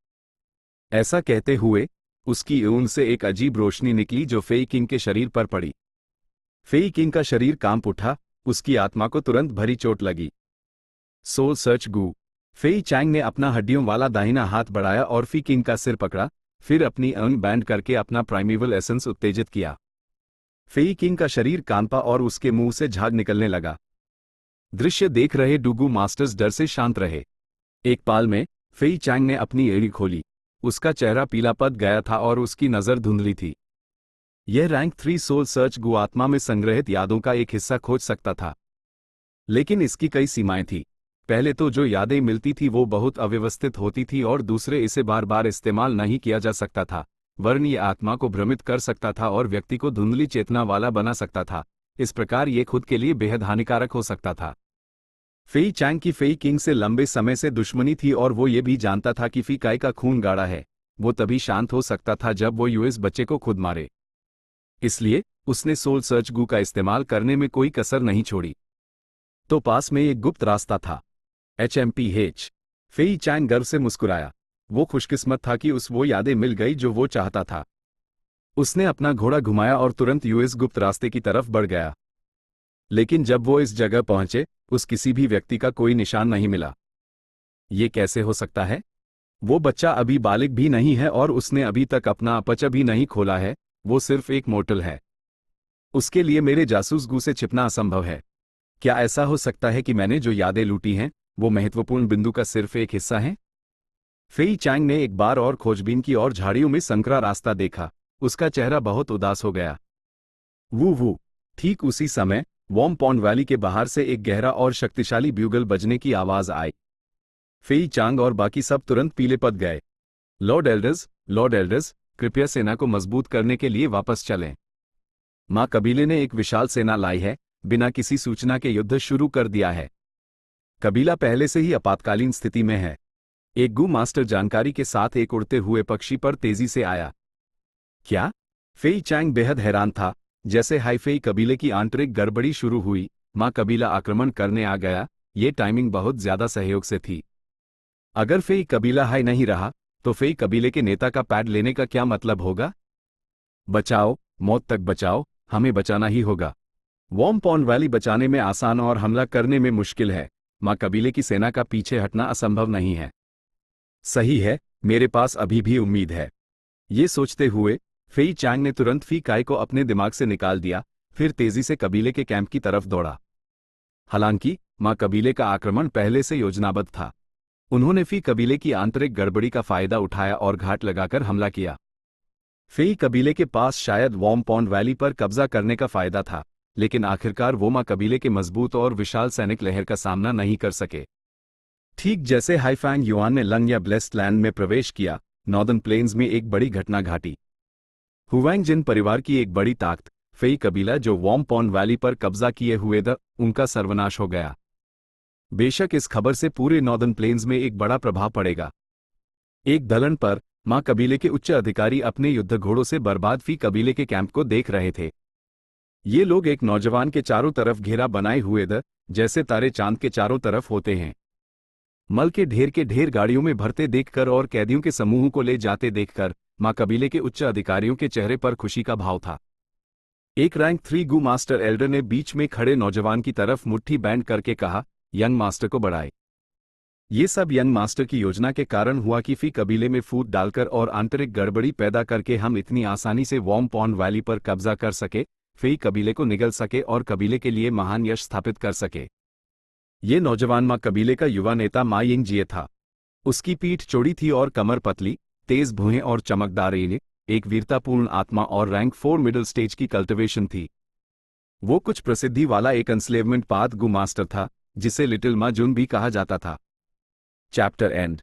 Speaker 1: ऐसा कहते हुए उसकी ऊन से एक अजीब रोशनी निकली जो फेई किंग के शरीर पर पड़ी। फेई किंग का शरीर कांप उठा, उसकी आत्मा को तुरंत भरी चोट लगी। सोल सर्च गू। फेई चैंग ने अपना हड्डियों वाला दाहिना हाथ बढ़ाया और फी किंग का सिर पकड़ा, फिर अपनी अंग बैंड करके अपना प्राइमेवल एसेंस उत्तेजित किया। फेई किंग का शरीर कांपा और उसके मुंह से झाग निकलने लगा। दृश्य देख रहे डुगू मास्टर्स डर से शांत रहे। एक पाल में फेई चैंग ने अपनी एड़ी खोली। उसका चेहरा पीला पड़ गया था और उसकी नज़र धुंधली थी। यह रैंक 3 सोल सर्च गु आत्मा में संग्रहित यादों का एक हिस्सा खोज सकता था, लेकिन इसकी कई सीमाएं थी। पहले तो जो यादें मिलती थी वो बहुत अव्यवस्थित होती थी और दूसरे इसे बार बार इस्तेमाल नहीं किया जा सकता था, वरन ये आत्मा को भ्रमित कर सकता था और व्यक्ति को धुंधली चेतना वाला बना सकता था। इस प्रकार ये खुद के लिए बेहद हानिकारक हो सकता था। फेई चैंग की फेई किंग से लंबे समय से दुश्मनी थी और वो ये भी जानता था कि फी काई का खून गाढ़ा है। वो तभी शांत हो सकता था जब वो यूएस बच्चे को खुद मारे। इसलिए उसने सोल सर्च गू का इस्तेमाल करने में कोई कसर नहीं छोड़ी। तो पास में एक गुप्त रास्ता था। HMPH। फेई चैंग गर्व से मुस्कुराया। वो खुशकिस्मत था कि वो यादें मिल गई जो वो चाहता था। उसने अपना घोड़ा घुमाया और तुरंत यूएस गुप्त रास्ते की तरफ बढ़ गया। लेकिन जब वो इस जगह पहुंचे, किसी भी व्यक्ति का कोई निशान नहीं मिला। ये कैसे हो सकता है? वो बच्चा अभी बालिग भी नहीं है और उसने अभी तक अपना अपचा भी नहीं खोला है। वो सिर्फ एक मोर्टल है। उसके लिए मेरे जासूस गू से छिपना असंभव है। क्या ऐसा हो सकता है कि मैंने जो यादें लूटी हैं वो महत्वपूर्ण बिंदु का सिर्फ एक हिस्सा है? फेई चैंग ने एक बार और खोजबीन की और झाड़ियों में संकरा रास्ता देखा। उसका चेहरा बहुत उदास हो गया। वू वू। ठीक उसी समय वॉर्म पॉन्ड वैली के बाहर से एक गहरा और शक्तिशाली ब्यूगल बजने की आवाज आई। फेई चैंग और बाकी सब तुरंत पीले पड़ गए। लॉर्ड एल्डर्स, कृपया सेना को मजबूत करने के लिए वापस चलें। मां कबीले ने एक विशाल सेना लाई है, बिना किसी सूचना के युद्ध शुरू कर दिया है। कबीला पहले से ही आपातकालीन स्थिति में है। एक गू मास्टर जानकारी के साथ एक उड़ते हुए पक्षी पर तेजी से आया। क्या? फेई चैंग बेहद हैरान था। जैसे हाईफेई कबीले की आंतरिक गड़बड़ी शुरू हुई, मां कबीला आक्रमण करने आ गया। ये टाइमिंग बहुत ज्यादा सहयोग से थी। अगर फेई कबीला हाई नहीं रहा तो फेई कबीले के नेता का पैड लेने का क्या मतलब होगा? बचाओ, मौत तक बचाओ, हमें बचाना ही होगा। वॉर्म पॉन्ड वैली बचाने में आसान और हमला करने में मुश्किल है। मां कबीले की सेना का पीछे हटना असंभव नहीं है। सही है, मेरे पास अभी भी उम्मीद है। ये सोचते हुए फेई चैंग ने तुरंत फी काई को अपने दिमाग से निकाल दिया, फिर तेजी से कबीले के कैंप की तरफ दौड़ा। हालांकि मां कबीले का आक्रमण पहले से योजनाबद्ध था। उन्होंने फी कबीले की आंतरिक गड़बड़ी का फायदा उठाया और घाट लगाकर हमला किया। फेई कबीले के पास शायद वॉर्म पॉन्ड वैली पर कब्जा करने का फायदा था, लेकिन आखिरकार वो मां कबीले के मजबूत और विशाल सैनिक लहर का सामना नहीं कर सके। ठीक जैसे हाईफैंग युआन ने लंग या ब्लेस्ड लैंड में प्रवेश किया, नॉर्दर्न प्लेन्स में एक बड़ी घटना घटी। हुवैंग जिन परिवार की एक बड़ी ताकत, फेई कबीला जो वॉर्म पॉन्ड वैली पर कब्जा किए हुए था, उनका सर्वनाश हो गया। बेशक इस खबर से पूरे नॉर्दर्न प्लेन्स में एक बड़ा प्रभाव पड़ेगा। एक दलन पर मां कबीले के उच्च अधिकारी अपने युद्ध घोड़ों से बर्बाद फी कबीले के कैंप को देख रहे थे। ये लोग एक नौजवान के चारों तरफ घेरा बनाए हुए थे, जैसे तारे चांद के चारों तरफ होते हैं। मल के ढेर गाड़ियों में भरते देखकर और कैदियों के समूह को ले जाते देखकर मां कबीले के उच्च अधिकारियों के चेहरे पर खुशी का भाव था। एक रैंक 3 गू मास्टर एल्डर ने बीच में खड़े नौजवान की तरफ मुट्ठी बैंड करके कहा, यंग मास्टर को बढ़ाए। ये सब यंग मास्टर की योजना के कारण हुआ कि फी कबीले में फूट डालकर और आंतरिक गड़बड़ी पैदा करके हम इतनी आसानी से वॉर्म पॉन्ड वैली पर कब्जा कर सके, फेई कबीले को निगल सके और कबीले के लिए महान यश स्थापित कर सके। ये नौजवान मां कबीले का युवा नेता मा यिंगजिए था। उसकी पीठ चौड़ी थी और कमर पतली, तेज भुएं और चमकदार ईंटें, एक वीरतापूर्ण आत्मा और रैंक 4 मिडिल स्टेज की कल्टिवेशन थी। वो कुछ प्रसिद्धि वाला एक एंस्लेवमेंट पाथ गू मास्टर था, जिसे लिटिल मा जुन भी कहा जाता था। Chapter and.